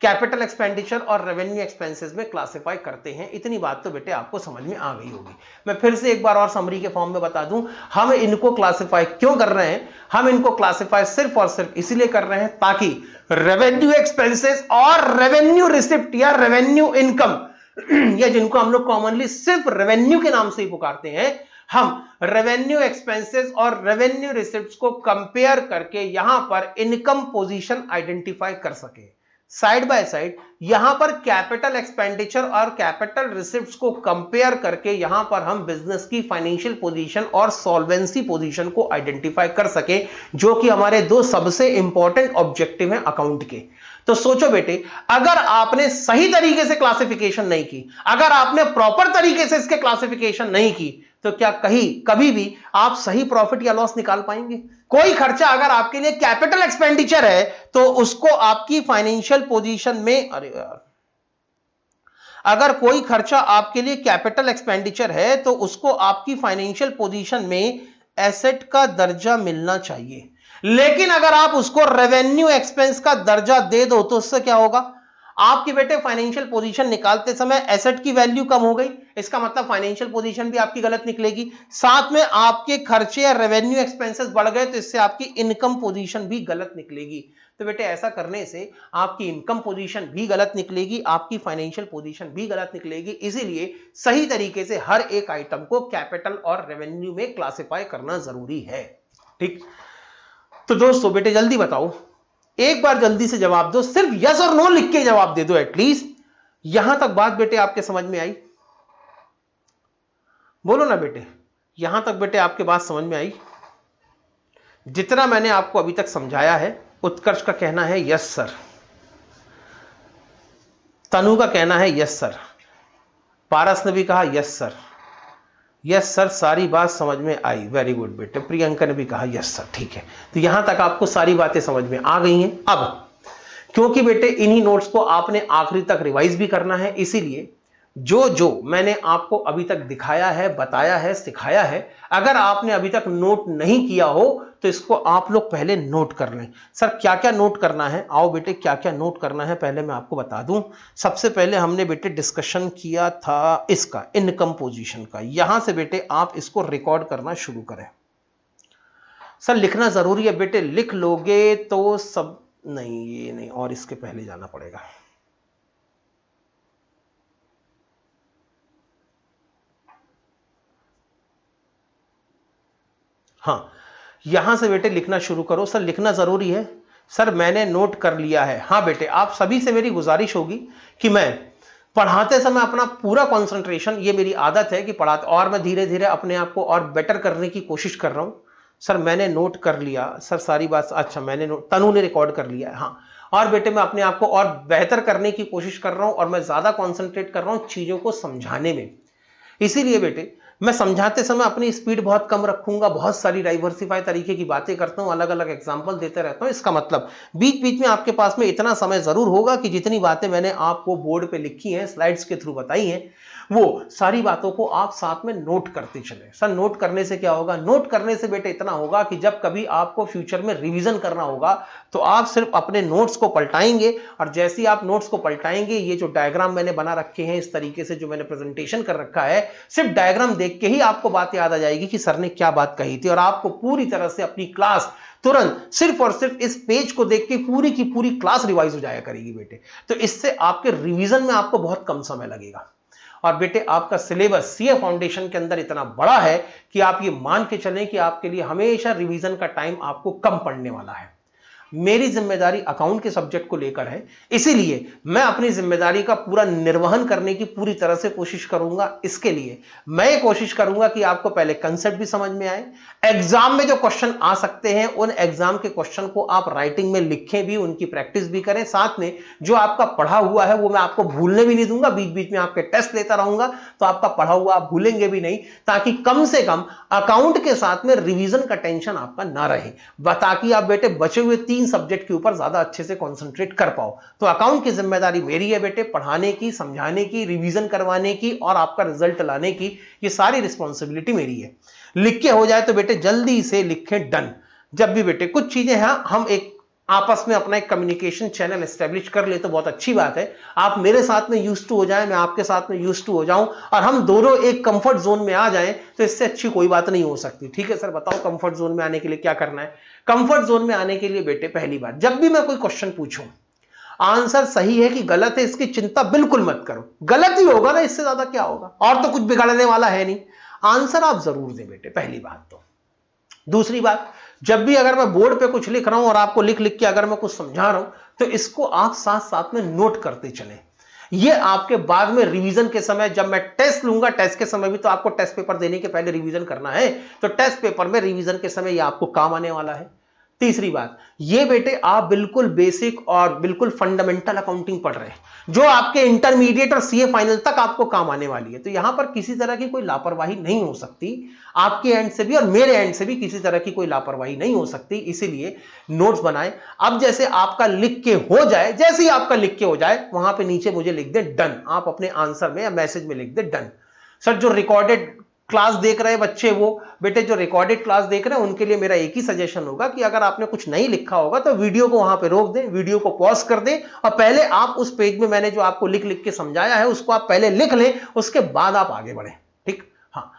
कैपिटल एक्सपेंडिचर और रेवेन्यू एक्सपेंसेस में क्लासिफाई करते हैं। इतनी बात तो बेटे आपको समझ में आ गई होगी। मैं फिर से एक बार और समरी के फॉर्म में बता दूं, हम इनको क्लासिफाई क्यों कर रहे हैं। हम इनको क्लासिफाई सिर्फ और सिर्फ इसलिए कर रहे हैं ताकि रेवेन्यू एक्सपेंसेस और रेवेन्यू रिसिप्ट या रेवेन्यू इनकम, या जिनको हम लोग कॉमनली सिर्फ रेवेन्यू के नाम से ही पुकारते हैं, हम रेवेन्यू एक्सपेंसेस और रेवेन्यू रिसिप्ट्स को कंपेयर करके यहां पर इनकम पोजीशन आइडेंटिफाई कर सके। साइड बाय साइड यहां पर कैपिटल एक्सपेंडिचर और कैपिटल रिसिप्ट्स को कंपेयर करके यहां पर हम बिजनेस की फाइनेंशियल पोजीशन और सॉल्वेंसी पोजीशन को आइडेंटिफाई कर सके, जो कि हमारे दो सबसे इंपॉर्टेंट ऑब्जेक्टिव हैं अकाउंट के। तो सोचो बेटे, अगर आपने सही तरीके से क्लासिफिकेशन नहीं की, अगर आपने प्रॉपर तरीके से इसके क्लासिफिकेशन नहीं की, तो क्या कभी भी आप सही प्रॉफिट या लॉस निकाल पाएंगे? कोई खर्चा अगर आपके लिए कैपिटल एक्सपेंडिचर है तो उसको आपकी फाइनेंशियल पोजीशन में, अरे यार, अगर कोई खर्चा आपके लिए कैपिटल एक्सपेंडिचर है तो उसको आपकी फाइनेंशियल पोजीशन में एसेट का दर्जा मिलना चाहिए। लेकिन अगर आप उसको रेवेन्यू एक्सपेंस का दर्जा दे दो तो उससे क्या होगा? आपकी बेटे फाइनेंशियल पोजीशन निकालते समय एसेट की वैल्यू कम हो गई, इसका मतलब फाइनेंशियल पोजीशन भी आपकी गलत निकलेगी। साथ में आपके खर्चे या रेवेन्यू एक्सपेंसेस बढ़ गए तो इससे आपकी इनकम पोजीशन भी गलत निकलेगी। तो बेटे ऐसा करने से आपकी इनकम पोजीशन भी गलत निकलेगी, आपकी फाइनेंशियल पोजीशन भी गलत निकलेगी। इसीलिए सही तरीके से हर एक आइटम को कैपिटल और रेवेन्यू में क्लासिफाई करना जरूरी है। ठीक, तो दोस्तों बेटे जल्दी बताओ, एक बार जल्दी से जवाब दो, सिर्फ यस और नो लिख के जवाब दे दो एटलीस्ट। यहां तक बात बेटे आपके समझ में आई? बोलो ना बेटे, यहां तक बेटे आपके बात समझ में आई? जितना मैंने आपको अभी तक समझाया है, उत्कर्ष का कहना है यस सर, तनु का कहना है यस सर, पारस ने भी कहा यस सर, यस सर, सारी बात समझ में आई, वेरी गुड बेटे। प्रियंका ने भी कहा यस सर, ठीक है। तो यहां तक आपको सारी बातें समझ में आ गई हैं। अब क्योंकि बेटे इन्हीं नोट्स को आपने आखिरी तक रिवाइज भी करना है, इसीलिए जो जो मैंने आपको अभी तक दिखाया है, बताया है, सिखाया है, अगर आपने अभी तक नोट नहीं किया हो तो इसको आप लोग पहले नोट कर लें। सर क्या क्या नोट करना है? आओ बेटे, क्या क्या नोट करना है पहले मैं आपको बता दूं। सबसे पहले हमने बेटे डिस्कशन किया था इसका, इनकम पोजीशन का। यहां से बेटे आप इसको रिकॉर्ड करना शुरू करें। सर लिखना जरूरी है बेटे, लिख लोगे तो सब नहीं, ये नहीं, और इसके पहले जाना पड़ेगा। हाँ, यहां से बेटे लिखना शुरू करो। सर लिखना जरूरी है? सर मैंने नोट कर लिया है। हाँ बेटे, आप सभी से मेरी गुजारिश होगी कि मैं पढ़ाते समय अपना पूरा कंसंट्रेशन, ये मेरी आदत है कि पढ़ाते, और मैं धीरे धीरे अपने आप को और बेटर करने की कोशिश कर रहा हूं। सर मैंने नोट कर लिया सर, सारी बात। अच्छा मैंने नोट, तनु ने रिकॉर्ड कर लिया है। हाँ, और बेटे मैं अपने आप को और बेहतर करने की कोशिश कर रहा हूं, और मैं ज्यादा कॉन्सेंट्रेट कर रहा हूं चीजों को समझाने में। इसीलिए बेटे मैं समझाते समय अपनी स्पीड बहुत कम रखूंगा, बहुत सारी डाइवर्सिफाई तरीके की बातें करता हूं, अलग अलग एग्जांपल देते रहता हूं। इसका मतलब बीच बीच में आपके पास में इतना समय जरूर होगा कि जितनी बातें मैंने आपको बोर्ड पे लिखी हैं, स्लाइड्स के थ्रू बताई हैं, वो सारी बातों को आप साथ में नोट करते चले। सर नोट करने से क्या होगा? नोट करने से बेटे इतना होगा कि जब कभी आपको फ्यूचर में रिवीजन करना होगा तो आप सिर्फ अपने नोट्स को पलटाएंगे, और जैसे ही आप नोट्स को पलटाएंगे, ये जो डायग्राम मैंने बना रखे हैं इस तरीके से, जो मैंने प्रेजेंटेशन कर रखा है, सिर्फ डायग्राम देख के ही आपको बात याद आ जाएगी कि सर ने क्या बात कही थी, और आपको पूरी तरह से अपनी क्लास तुरंत सिर्फ और सिर्फ इस पेज को देख के पूरी की पूरी क्लास रिवाइज हो जाया करेगी बेटे। तो इससे आपके रिवीजन में आपको बहुत कम समय लगेगा। और बेटे आपका सिलेबस सीए फाउंडेशन के अंदर इतना बड़ा है कि आप ये मान के चलें कि आपके लिए हमेशा रिवीजन का टाइम आपको कम पड़ने वाला है। मेरी जिम्मेदारी अकाउंट के सब्जेक्ट को लेकर है, इसीलिए मैं अपनी जिम्मेदारी का पूरा निर्वहन करने की पूरी तरह से कोशिश करूंगा। इसके लिए मैं ये कोशिश करूंगा कि आपको पहले कंसेप्ट भी समझ में आए, एग्जाम में जो क्वेश्चन आ सकते हैं उन एग्जाम के क्वेश्चन को आप राइटिंग में लिखें भी, उनकी प्रैक्टिस भी करें, साथ में जो आपका पढ़ा हुआ है वो मैं आपको भूलने भी नहीं दूंगा। बीच बीच में आपके टेस्ट लेता रहूंगा तो आपका पढ़ा हुआ आप भूलेंगे भी नहीं, ताकि कम से कम अकाउंट के साथ में रिवीजन का टेंशन आपका ना रहे, ताकि आप बेटे बचे हुए 3 सब्जेक्ट के ऊपर ज्यादा अच्छे से कंसंट्रेट कर पाओ। तो अकाउंट की जिम्मेदारी मेरी है बेटे, पढ़ाने की, समझाने की, रिवीजन करवाने की और आपका रिजल्ट लाने की, ये सारी रिस्पॉन्सिबिलिटी मेरी है। लिख के हो जाए तो बेटे जल्दी से लिखें डन। जब भी बेटे कुछ चीजें हैं, हम एक आपस में अपना एक कम्युनिकेशन चैनल एस्टेब्लिश कर ले तो बहुत अच्छी बात है। आप मेरे साथ में यूज्ड टू हो जाएं, मैं आपके साथ में यूज्ड टू हो जाऊं, और हम दोनों एक कंफर्ट जोन में आ जाएं, तो इससे अच्छी कोई बात नहीं हो सकती। ठीक है सर, बताओ कंफर्ट जोन में आने के लिए क्या करना है? कंफर्ट जोन में आने के लिए बेटे पहली बात, जब भी मैं कोई क्वेश्चन पूछूं, आंसर सही है कि गलत है इसकी चिंता बिल्कुल मत करो। गलत ही होगा ना, इससे ज्यादा क्या होगा, और तो कुछ बिगाड़ने वाला है नहीं। आंसर आप जरूर दें बेटे, पहली बात तो। दूसरी बात, जब भी अगर मैं बोर्ड पे कुछ लिख रहा हूं और आपको लिख लिख के अगर मैं कुछ समझा रहा हूं, तो इसको आप साथ साथ में नोट करते चलें। ये आपके बाद में रिवीजन के समय, जब मैं टेस्ट लूंगा, टेस्ट के समय भी तो आपको टेस्ट पेपर देने के पहले रिवीजन करना है, तो टेस्ट पेपर में रिवीजन के समय ये आपको काम आने वाला है। तीसरी बात, ये बेटे आप बिल्कुल बेसिक और बिल्कुल फंडामेंटल अकाउंटिंग पढ़ रहे हैं, जो आपके इंटरमीडिएट और सीए फाइनल तक आपको काम आने वाली है। तो यहां पर किसी तरह की कोई लापरवाही नहीं हो सकती, आपके एंड से भी और मेरे एंड से भी किसी तरह की कोई लापरवाही नहीं हो सकती। इसीलिए नोट्स बनाएं। अब जैसे आपका लिख के हो जाए, जैसे ही आपका लिख के हो जाए, वहां पे नीचे मुझे लिख दे डन। आप अपने आंसर में या मैसेज में लिख दे डन। सर जो रिकॉर्डेड क्लास देख रहे हैं बच्चे, वो बेटे जो रिकॉर्डेड क्लास देख रहे हैं उनके लिए मेरा एक ही सजेशन होगा कि अगर आपने कुछ नहीं लिखा होगा तो वीडियो को वहां पे रोक दें, वीडियो को पॉज कर दें, और पहले आप उस पेज में मैंने जो आपको लिख लिख के समझाया है उसको आप पहले लिख लें, उसके बाद आप आगे बढ़ें। ठीक, हाँ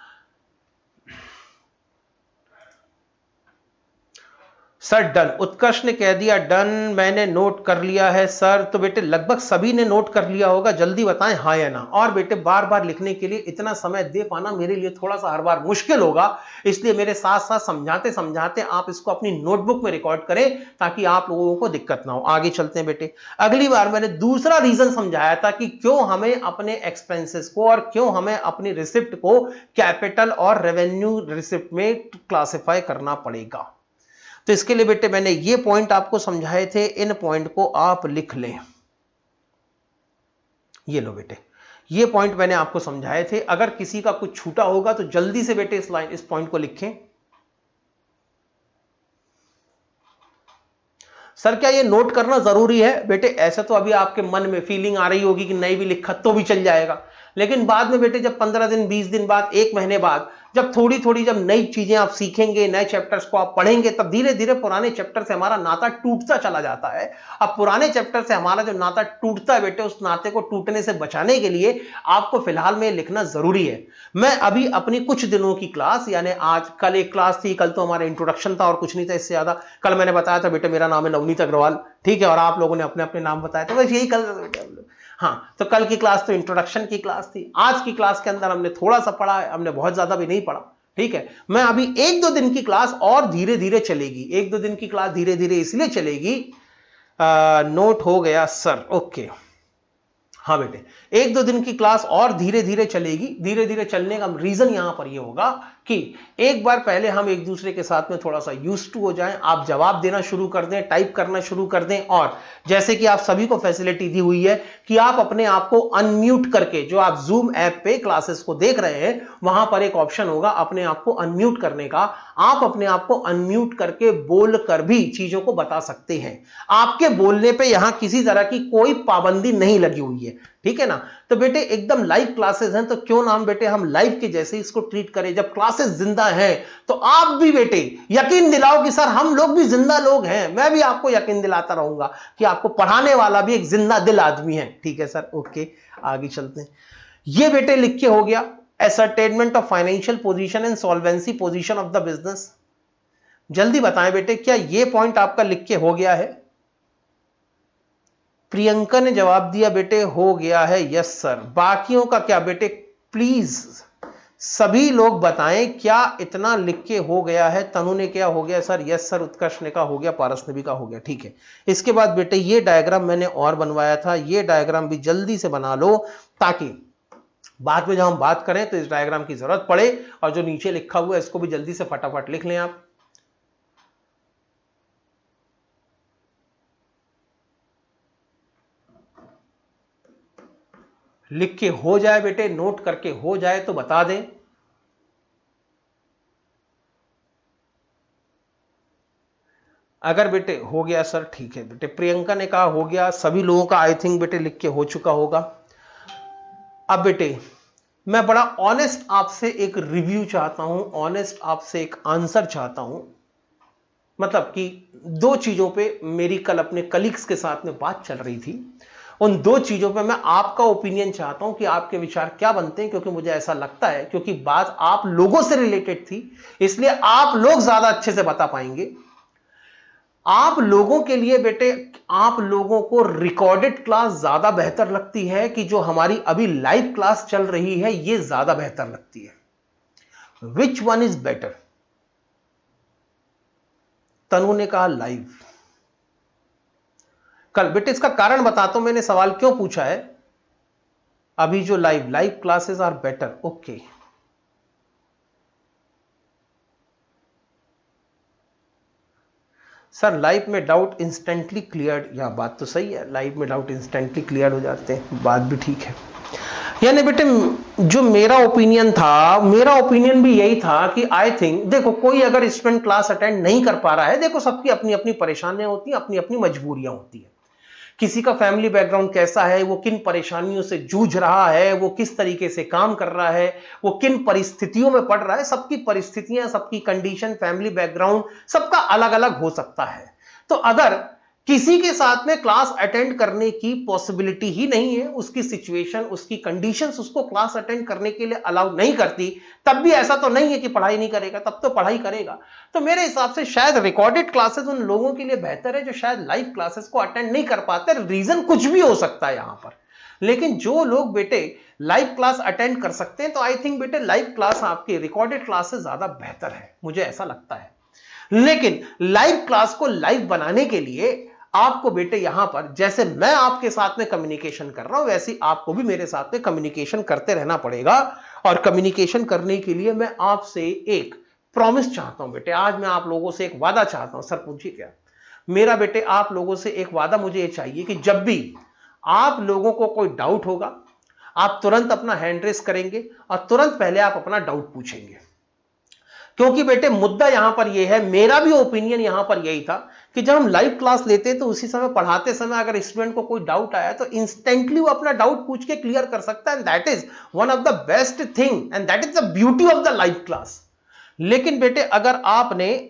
सर डन, उत्कर्ष ने कह दिया डन, मैंने नोट कर लिया है सर। तो बेटे लगभग सभी ने नोट कर लिया होगा, जल्दी बताएं हाँ या ना। और बेटे बार बार लिखने के लिए इतना समय दे पाना मेरे लिए थोड़ा सा हर बार मुश्किल होगा, इसलिए मेरे साथ साथ समझाते समझाते आप इसको अपनी नोटबुक में रिकॉर्ड करें ताकि आप लोगों को दिक्कत ना हो। आगे चलते हैं बेटे। अगली बार मैंने दूसरा रीजन समझाया था कि क्यों हमें अपने एक्सपेंसेस को और क्यों हमें अपनी रिसिप्ट को कैपिटल और रेवेन्यू रिसिप्ट में क्लासिफाई करना पड़ेगा। तो इसके लिए बेटे मैंने ये पॉइंट आपको समझाए थे, इन पॉइंट को आप लिख लें। ये लो बेटे, ये पॉइंट मैंने आपको समझाए थे। अगर किसी का कुछ छूटा होगा तो जल्दी से बेटे इस पॉइंट को लिखें। सर क्या ये नोट करना जरूरी है? बेटे ऐसा तो अभी आपके मन में फीलिंग आ रही होगी कि नहीं भी लिखा तो भी चल जाएगा, लेकिन बाद में बेटे जब 15 दिन 20 दिन बाद, 1 महीने बाद, जब थोड़ी थोड़ी जब नई चीजें आप सीखेंगे, नए चैप्टर्स को आप पढ़ेंगे, तब धीरे धीरे पुराने चैप्टर से हमारा नाता टूटता चला जाता है। अब पुराने चैप्टर से हमारा जो नाता टूटता है बेटे, उस नाते को टूटने से बचाने के लिए आपको फिलहाल में लिखना जरूरी है। मैं अभी अपनी कुछ दिनों की क्लास, यानी आज कल एक क्लास थी, कल तो हमारा इंट्रोडक्शन था और कुछ नहीं था इससे ज्यादा। कल मैंने बताया था बेटे मेरा नाम है नवनीत अग्रवाल, ठीक है, और आप लोगों ने अपने अपने नाम बताया था, बस यही कल। हाँ, तो कल की क्लास तो इंट्रोडक्शन की क्लास थी। आज की क्लास के अंदर हमने थोड़ा सा पढ़ा है, हमने बहुत ज्यादा भी नहीं पढ़ा, ठीक है। मैं अभी 1-2 दिन की क्लास और धीरे धीरे चलेगी, 1-2 दिन की क्लास धीरे धीरे इसलिए चलेगी, नोट हो गया सर, ओके। हाँ बेटे, 1-2 दिन की क्लास और धीरे धीरे चलेगी। धीरे धीरे चलने का रीजन यहां पर यह होगा कि एक बार पहले हम एक दूसरे के साथ में थोड़ा सा यूज्ड टू हो जाएं, आप जवाब देना शुरू कर दें, टाइप करना शुरू कर दें, और जैसे कि आप सभी को फैसिलिटी दी हुई है कि आप अपने आप को अनम्यूट करके, जो आप जूम ऐप पे क्लासेस को देख रहे हैं, वहां पर एक ऑप्शन होगा अपने आप को अनम्यूट करने का। आप अपने आप को अनम्यूट करके बोल कर भी चीजों को बता सकते हैं। आपके बोलने पे यहां किसी तरह की कोई पाबंदी नहीं लगी हुई है, ठीक है ना। तो बेटे एकदम लाइव क्लासेस हैं, तो क्यों ना हम बेटे हम लाइव के जैसे इसको ट्रीट करें। जब क्लासेस जिंदा हैं तो आप भी बेटे यकीन दिलाओ कि सर हम लोग भी जिंदा लोग हैं। मैं भी आपको यकीन दिलाता रहूंगा कि आपको पढ़ाने वाला भी एक जिंदा दिल आदमी है, ठीक है सर, ओके। आगे चलते हैं। ये बेटे लिख के हो गया, ascertainment of financial position and solvency position of the business। जल्दी बताएं बेटे, क्या ये पॉइंट आपका लिख के हो गया है? प्रियंका ने जवाब दिया बेटे हो गया है, यस सर। बाकियों का क्या बेटे, प्लीज सभी लोग बताएं क्या इतना लिख के हो गया है। तनु ने क्या हो गया सर, यस सर। उत्कर्ष ने का हो गया, पारस ने भी का हो गया, ठीक है। इसके बाद बेटे ये डायग्राम मैंने और बनवाया था, ये डायग्राम भी जल्दी से बना लो ताकि बाद में जब हम बात करें तो इस डायग्राम की जरूरत पड़े। और जो नीचे लिखा हुआ है इसको भी जल्दी से फटाफट लिख लें आप। लिख के हो जाए बेटे, नोट करके हो जाए तो बता दें। अगर बेटे हो गया सर, ठीक है बेटे। प्रियंका ने कहा हो गया, सभी लोगों का आई थिंक बेटे लिख के हो चुका होगा। अब बेटे मैं बड़ा ऑनेस्ट आपसे एक रिव्यू चाहता हूं, ऑनेस्ट आपसे एक आंसर चाहता हूं। मतलब कि 2 चीजों पे मेरी कल अपने कलीग्स के साथ में बात चल रही थी, उन 2 चीजों पे मैं आपका ओपिनियन चाहता हूं कि आपके विचार क्या बनते हैं। क्योंकि मुझे ऐसा लगता है, क्योंकि बात आप लोगों से रिलेटेड थी, इसलिए आप लोग ज्यादा अच्छे से बता पाएंगे। आप लोगों के लिए बेटे, आप लोगों को रिकॉर्डेड क्लास ज्यादा बेहतर लगती है कि जो हमारी अभी लाइव क्लास चल रही है ये ज्यादा बेहतर लगती है? Which one is better? Tanu ने कहा लाइव। कल बेटे इसका कारण बताता हूं, मैंने सवाल क्यों पूछा है। अभी जो live classes are better, okay. Sir live में डाउट इंस्टेंटली क्लियर, या बात तो सही है, लाइव में डाउट इंस्टेंटली क्लियर हो जाते हैं, बात भी ठीक है। यानी बेटे जो मेरा ओपिनियन था, मेरा ओपिनियन भी यही था कि आई थिंक, देखो कोई अगर स्टूडेंट क्लास अटेंड नहीं कर पा रहा है, देखो सबकी अपनी अपनी परेशानियां होती हैं, अपनी अपनी मजबूरियां होती हैं। किसी का फैमिली बैकग्राउंड कैसा है, वो किन परेशानियों से जूझ रहा है, वो किस तरीके से काम कर रहा है, वो किन परिस्थितियों में पड़ रहा है, सबकी परिस्थितियां, सबकी कंडीशन, फैमिली बैकग्राउंड सबका अलग अलग हो सकता है। तो अगर किसी के साथ में क्लास अटेंड करने की पॉसिबिलिटी ही नहीं है, उसकी सिचुएशन, उसकी कंडीशंस उसको क्लास अटेंड करने के लिए अलाउ नहीं करती, तब भी ऐसा तो नहीं है कि पढ़ाई नहीं करेगा, तब तो पढ़ाई करेगा। तो मेरे हिसाब से शायद रिकॉर्डेड क्लासेस उन लोगों के लिए बेहतर है जो शायद लाइव क्लासेस को अटेंड नहीं कर पाते। रीजन कुछ भी हो सकता है यहां पर, लेकिन जो लोग बेटे लाइव क्लास अटेंड कर सकते हैं, तो आई थिंक बेटे लाइव क्लास आपकी रिकॉर्डेड क्लास से ज्यादा बेहतर है, मुझे ऐसा लगता है। लेकिन लाइव क्लास को लाइव बनाने के लिए आपको बेटे यहां पर, जैसे मैं आपके साथ में कम्युनिकेशन कर रहा हूं, वैसे ही आपको भी मेरे साथ में कम्युनिकेशन करते रहना पड़ेगा। और कम्युनिकेशन करने के लिए मैं आपसे एक प्रॉमिस चाहता हूं बेटे। आज मैं आप लोगों से एक वादा चाहता हूं। सर पूछिए क्या? मेरा बेटे आप लोगों से एक वादा मुझे यह चाहिए कि जब भी आप लोगों को कोई डाउट होगा, आप तुरंत अपना हैंड रेस करेंगे और तुरंत पहले आप अपना डाउट पूछेंगे। क्योंकि बेटे मुद्दा यहां पर यह है, मेरा भी ओपिनियन यहां पर यही था कि जब हम लाइव क्लास लेते हैं तो उसी समय पढ़ाते समय अगर स्टूडेंट को कोई डाउट आया तो इंस्टेंटली वो अपना डाउट पूछ के क्लियर कर सकता है। And that is one of the best thing and that is the beauty of the live class. लेकिन बेटे अगर आपने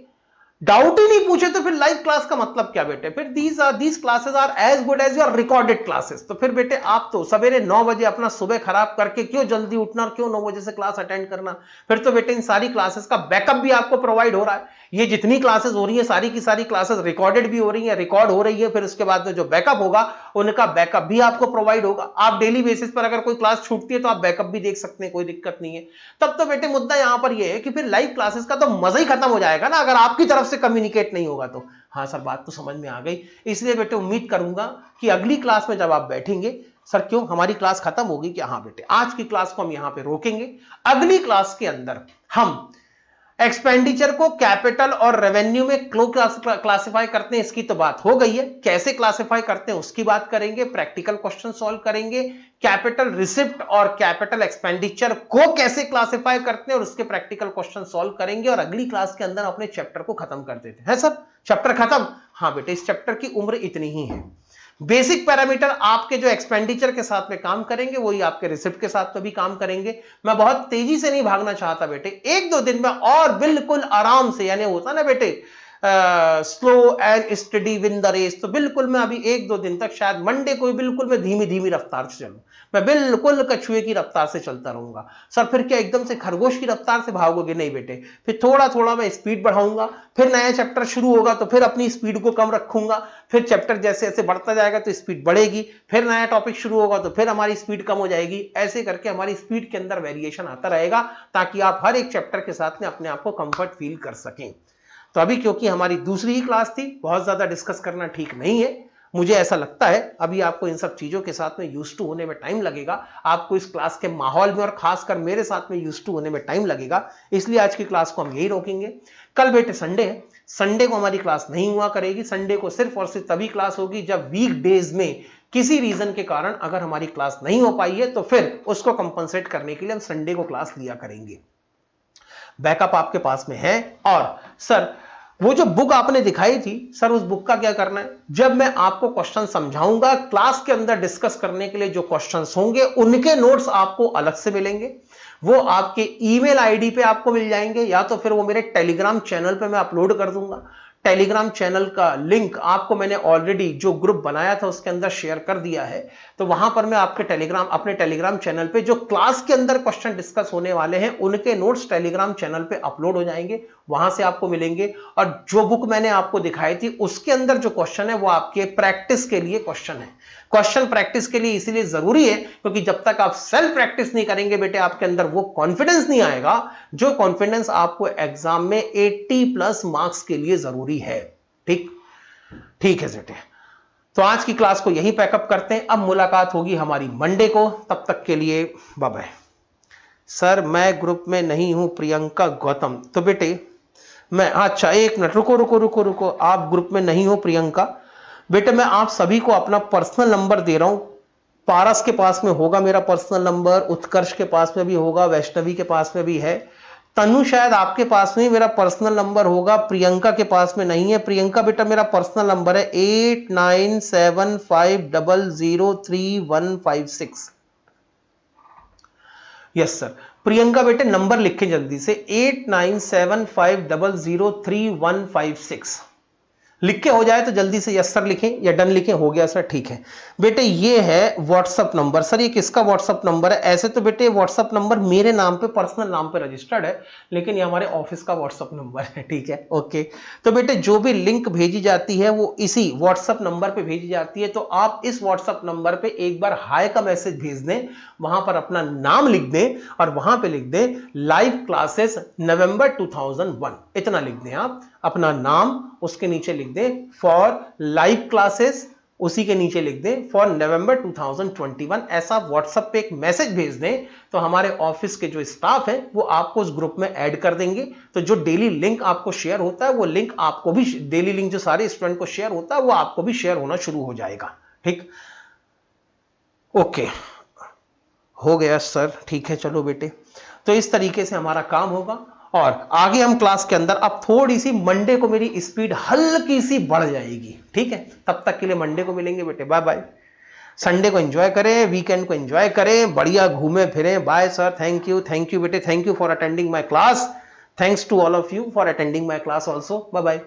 डाउट ही नहीं पूछे तो फिर लाइव क्लास का मतलब क्या बेटे? फिर these classes are as good as your recorded classes. तो फिर बेटे आप तो सवेरे 9 बजे अपना सुबह खराब करके क्यों जल्दी उठना और क्यों 9 बजे से क्लास अटेंड करना? फिर तो बेटे इन सारी क्लासेस का बैकअप भी आपको प्रोवाइड हो रहा है। ये जितनी क्लासेस हो रही है सारी की सारी क्लासेस रिकॉर्डेड भी हो रही है, रिकॉर्ड हो रही है, फिर उसके बाद में जो बैकअप होगा उनका बैकअप भी आपको प्रोवाइड होगा। आप डेली बेसिस पर अगर कोई क्लास छूटती है तो आप बैकअप भी देख सकते हैं, कोई दिक्कत नहीं है। तब तो बेटे मुद्दा यहां पर यह है कि फिर लाइव क्लासेस का तो मजा ही खत्म हो जाएगा ना, अगर आपकी तरफ से कम्युनिकेट नहीं होगा तो। हाँ सर बात तो समझ में आ गई। इसलिए बेटे उम्मीद करूंगा कि अगली क्लास में जब आप बैठेंगे, सर क्यों हमारी क्लास खत्म होगी क्या? हाँ बेटे आज की क्लास को हम यहां पे रोकेंगे। अगली क्लास के अंदर हम एक्सपेंडिचर को कैपिटल और रेवेन्यू में क्लासिफाई करते हैं, इसकी तो बात हो गई है। कैसे क्लासिफाई करते हैं उसकी बात करेंगे, प्रैक्टिकल क्वेश्चन सॉल्व करेंगे, कैपिटल रिसिप्ट और कैपिटल एक्सपेंडिचर को कैसे क्लासिफाई करते हैं और उसके प्रैक्टिकल क्वेश्चन सॉल्व करेंगे। और अगली क्लास के अंदर अपने चैप्टर को खत्म कर देते हैं। सर चैप्टर खत्म? हाँ बेटे इस चैप्टर की उम्र इतनी ही है। बेसिक पैरामीटर आपके जो एक्सपेंडिचर के साथ में काम करेंगे वही आपके रिसिप्ट के साथ में भी काम करेंगे। मैं बहुत तेजी से नहीं भागना चाहता बेटे, 1-2 दिन में और बिल्कुल आराम से, यानी होता ना बेटे slow and study win the race, तो बिल्कुल मैं अभी 1-2 दिन तक, शायद मंडे को बिल्कुल मैं धीमी धीमी रफ्तार से चलूं, मैं बिल्कुल कछुए की रफ्तार से चलता रहूंगा। सर फिर क्या एकदम से खरगोश की रफ्तार से भागोगे? नहीं बेटे, फिर थोड़ा थोड़ा मैं स्पीड बढ़ाऊंगा, फिर नया चैप्टर शुरू होगा तो फिर अपनी स्पीड को कम रखूंगा, फिर चैप्टर जैसे जैसे बढ़ता जाएगा तो स्पीड बढ़ेगी, फिर नया टॉपिक शुरू होगा तो फिर हमारी स्पीड कम हो जाएगी। ऐसे करके हमारी स्पीड के अंदर वेरिएशन आता रहेगा ताकि आप हर एक चैप्टर के साथ में अपने आप को कंफर्ट फील कर सकें। तो अभी क्योंकि हमारी दूसरी ही क्लास थी, बहुत ज्यादा डिस्कस करना ठीक नहीं है, मुझे ऐसा लगता है अभी आपको इन सब चीजों के साथ में यूज्ड टू होने में टाइम लगेगा, आपको इस क्लास के माहौल में और खासकर मेरे साथ में यूज्ड टू होने में टाइम लगेगा। इसलिए आज की क्लास को हम यही रोकेंगे। कल बेटे संडे है, संडे को हमारी क्लास नहीं हुआ करेगी। संडे को सिर्फ और सिर्फ तभी क्लास होगी जब वीक डेज में किसी रीजन के कारण अगर हमारी क्लास नहीं हो पाई है तो फिर उसको कंपनसेट करने के लिए हम संडे को क्लास लिया करेंगे। बैकअप आपके पास में है। और सर वो जो बुक आपने दिखाई थी, सर उस बुक का क्या करना है? जब मैं आपको क्वेश्चन समझाऊंगा क्लास के अंदर डिस्कस करने के लिए जो क्वेश्चंस होंगे उनके नोट्स आपको अलग से मिलेंगे, वो आपके ईमेल आईडी पे आपको मिल जाएंगे, या तो फिर वो मेरे टेलीग्राम चैनल पे मैं अपलोड कर दूंगा। टेलीग्राम चैनल का लिंक आपको मैंने ऑलरेडी जो ग्रुप बनाया था उसके अंदर शेयर कर दिया है, तो वहां पर मैं आपके अपने टेलीग्राम चैनल पे जो क्लास के अंदर क्वेश्चन डिस्कस होने वाले हैं उनके नोट्स टेलीग्राम चैनल पे अपलोड हो जाएंगे, वहां से आपको मिलेंगे। और जो बुक मैंने आपको दिखाई थी उसके अंदर जो क्वेश्चन है वो आपके प्रैक्टिस के लिए क्वेश्चन है। क्वेश्चन प्रैक्टिस के लिए इसीलिए जरूरी है क्योंकि जब तक आप सेल्फ प्रैक्टिस नहीं करेंगे बेटे आपके अंदर वो कॉन्फिडेंस नहीं आएगा जो कॉन्फिडेंस आपको एग्जाम में 80+ मार्क्स के लिए जरूरी है। ठीक ठीक है बेटे, तो आज की क्लास को यहीं पैकअप करते हैं। अब मुलाकात होगी हमारी मंडे को, तब तक के लिए बाय बाय। सर मैं ग्रुप में नहीं हूं, प्रियंका गौतम। तो बेटे मैं, अच्छा एक मिनट, रुको रुको रुको रुको, आप ग्रुप में नहीं हो प्रियंका? बेटे मैं आप सभी को अपना पर्सनल नंबर दे रहा हूं। पारस के पास में होगा मेरा पर्सनल नंबर, उत्कर्ष के पास में भी होगा, वैष्णवी के पास में भी है, तनु शायद आपके पास में मेरा पर्सनल नंबर होगा, प्रियंका के पास में नहीं है। प्रियंका बेटा मेरा पर्सनल नंबर है 8975003156। यस सर, प्रियंका बेटे नंबर लिखें जल्दी से, 8975003156 लिख के हो जाए तो जल्दी से यस सर लिखें या डन लिखें, हो गया सर, ठीक है बेटे। ये है व्हाट्सअप नंबर। सर ये किसका व्हाट्सअप नंबर है? ऐसे तो बेटे व्हाट्सअप नंबर मेरे नाम पे, पर्सनल नाम पे रजिस्टर्ड है, लेकिन ये हमारे ऑफिस का व्हाट्सअप नंबर है, ठीक है, ओके। तो बेटे जो भी लिंक भेजी जाती है वो इसी व्हाट्सअप नंबर पे भेजी जाती है, तो आप इस व्हाट्सअप नंबर पे एक बार हाय का मैसेज भेज दें, वहां पर अपना नाम लिख दें और वहां पे लिख दें लाइव क्लासेस नवंबर 2001, इतना लिख दें आप अपना नाम, उसके नीचे लिख दें फॉर लाइव क्लासेस, उसी के नीचे लिख दें फॉर नवंबर 2021। ऐसा व्हाट्सएप पे एक मैसेज भेज दें तो हमारे ऑफिस के जो स्टाफ है वो आपको उस ग्रुप में ऐड कर देंगे। तो जो डेली लिंक आपको शेयर होता है वो लिंक आपको भी, डेली लिंक जो सारे स्टूडेंट को शेयर होता है वो आपको भी शेयर होना शुरू हो जाएगा, ठीक, ओके, हो गया सर, ठीक है, चलो बेटे। तो इस तरीके से हमारा काम होगा और आगे हम क्लास के अंदर, अब थोड़ी सी मंडे को मेरी स्पीड हल्की सी बढ़ जाएगी, ठीक है। तब तक के लिए मंडे को मिलेंगे बेटे, बाय बाय। संडे को एंजॉय करें, वीकेंड को एंजॉय करें, बढ़िया घूमे फिरें। बाय सर, थैंक यू बेटे, thank you for attending my class, thanks to all of you for attending my class also, bye bye.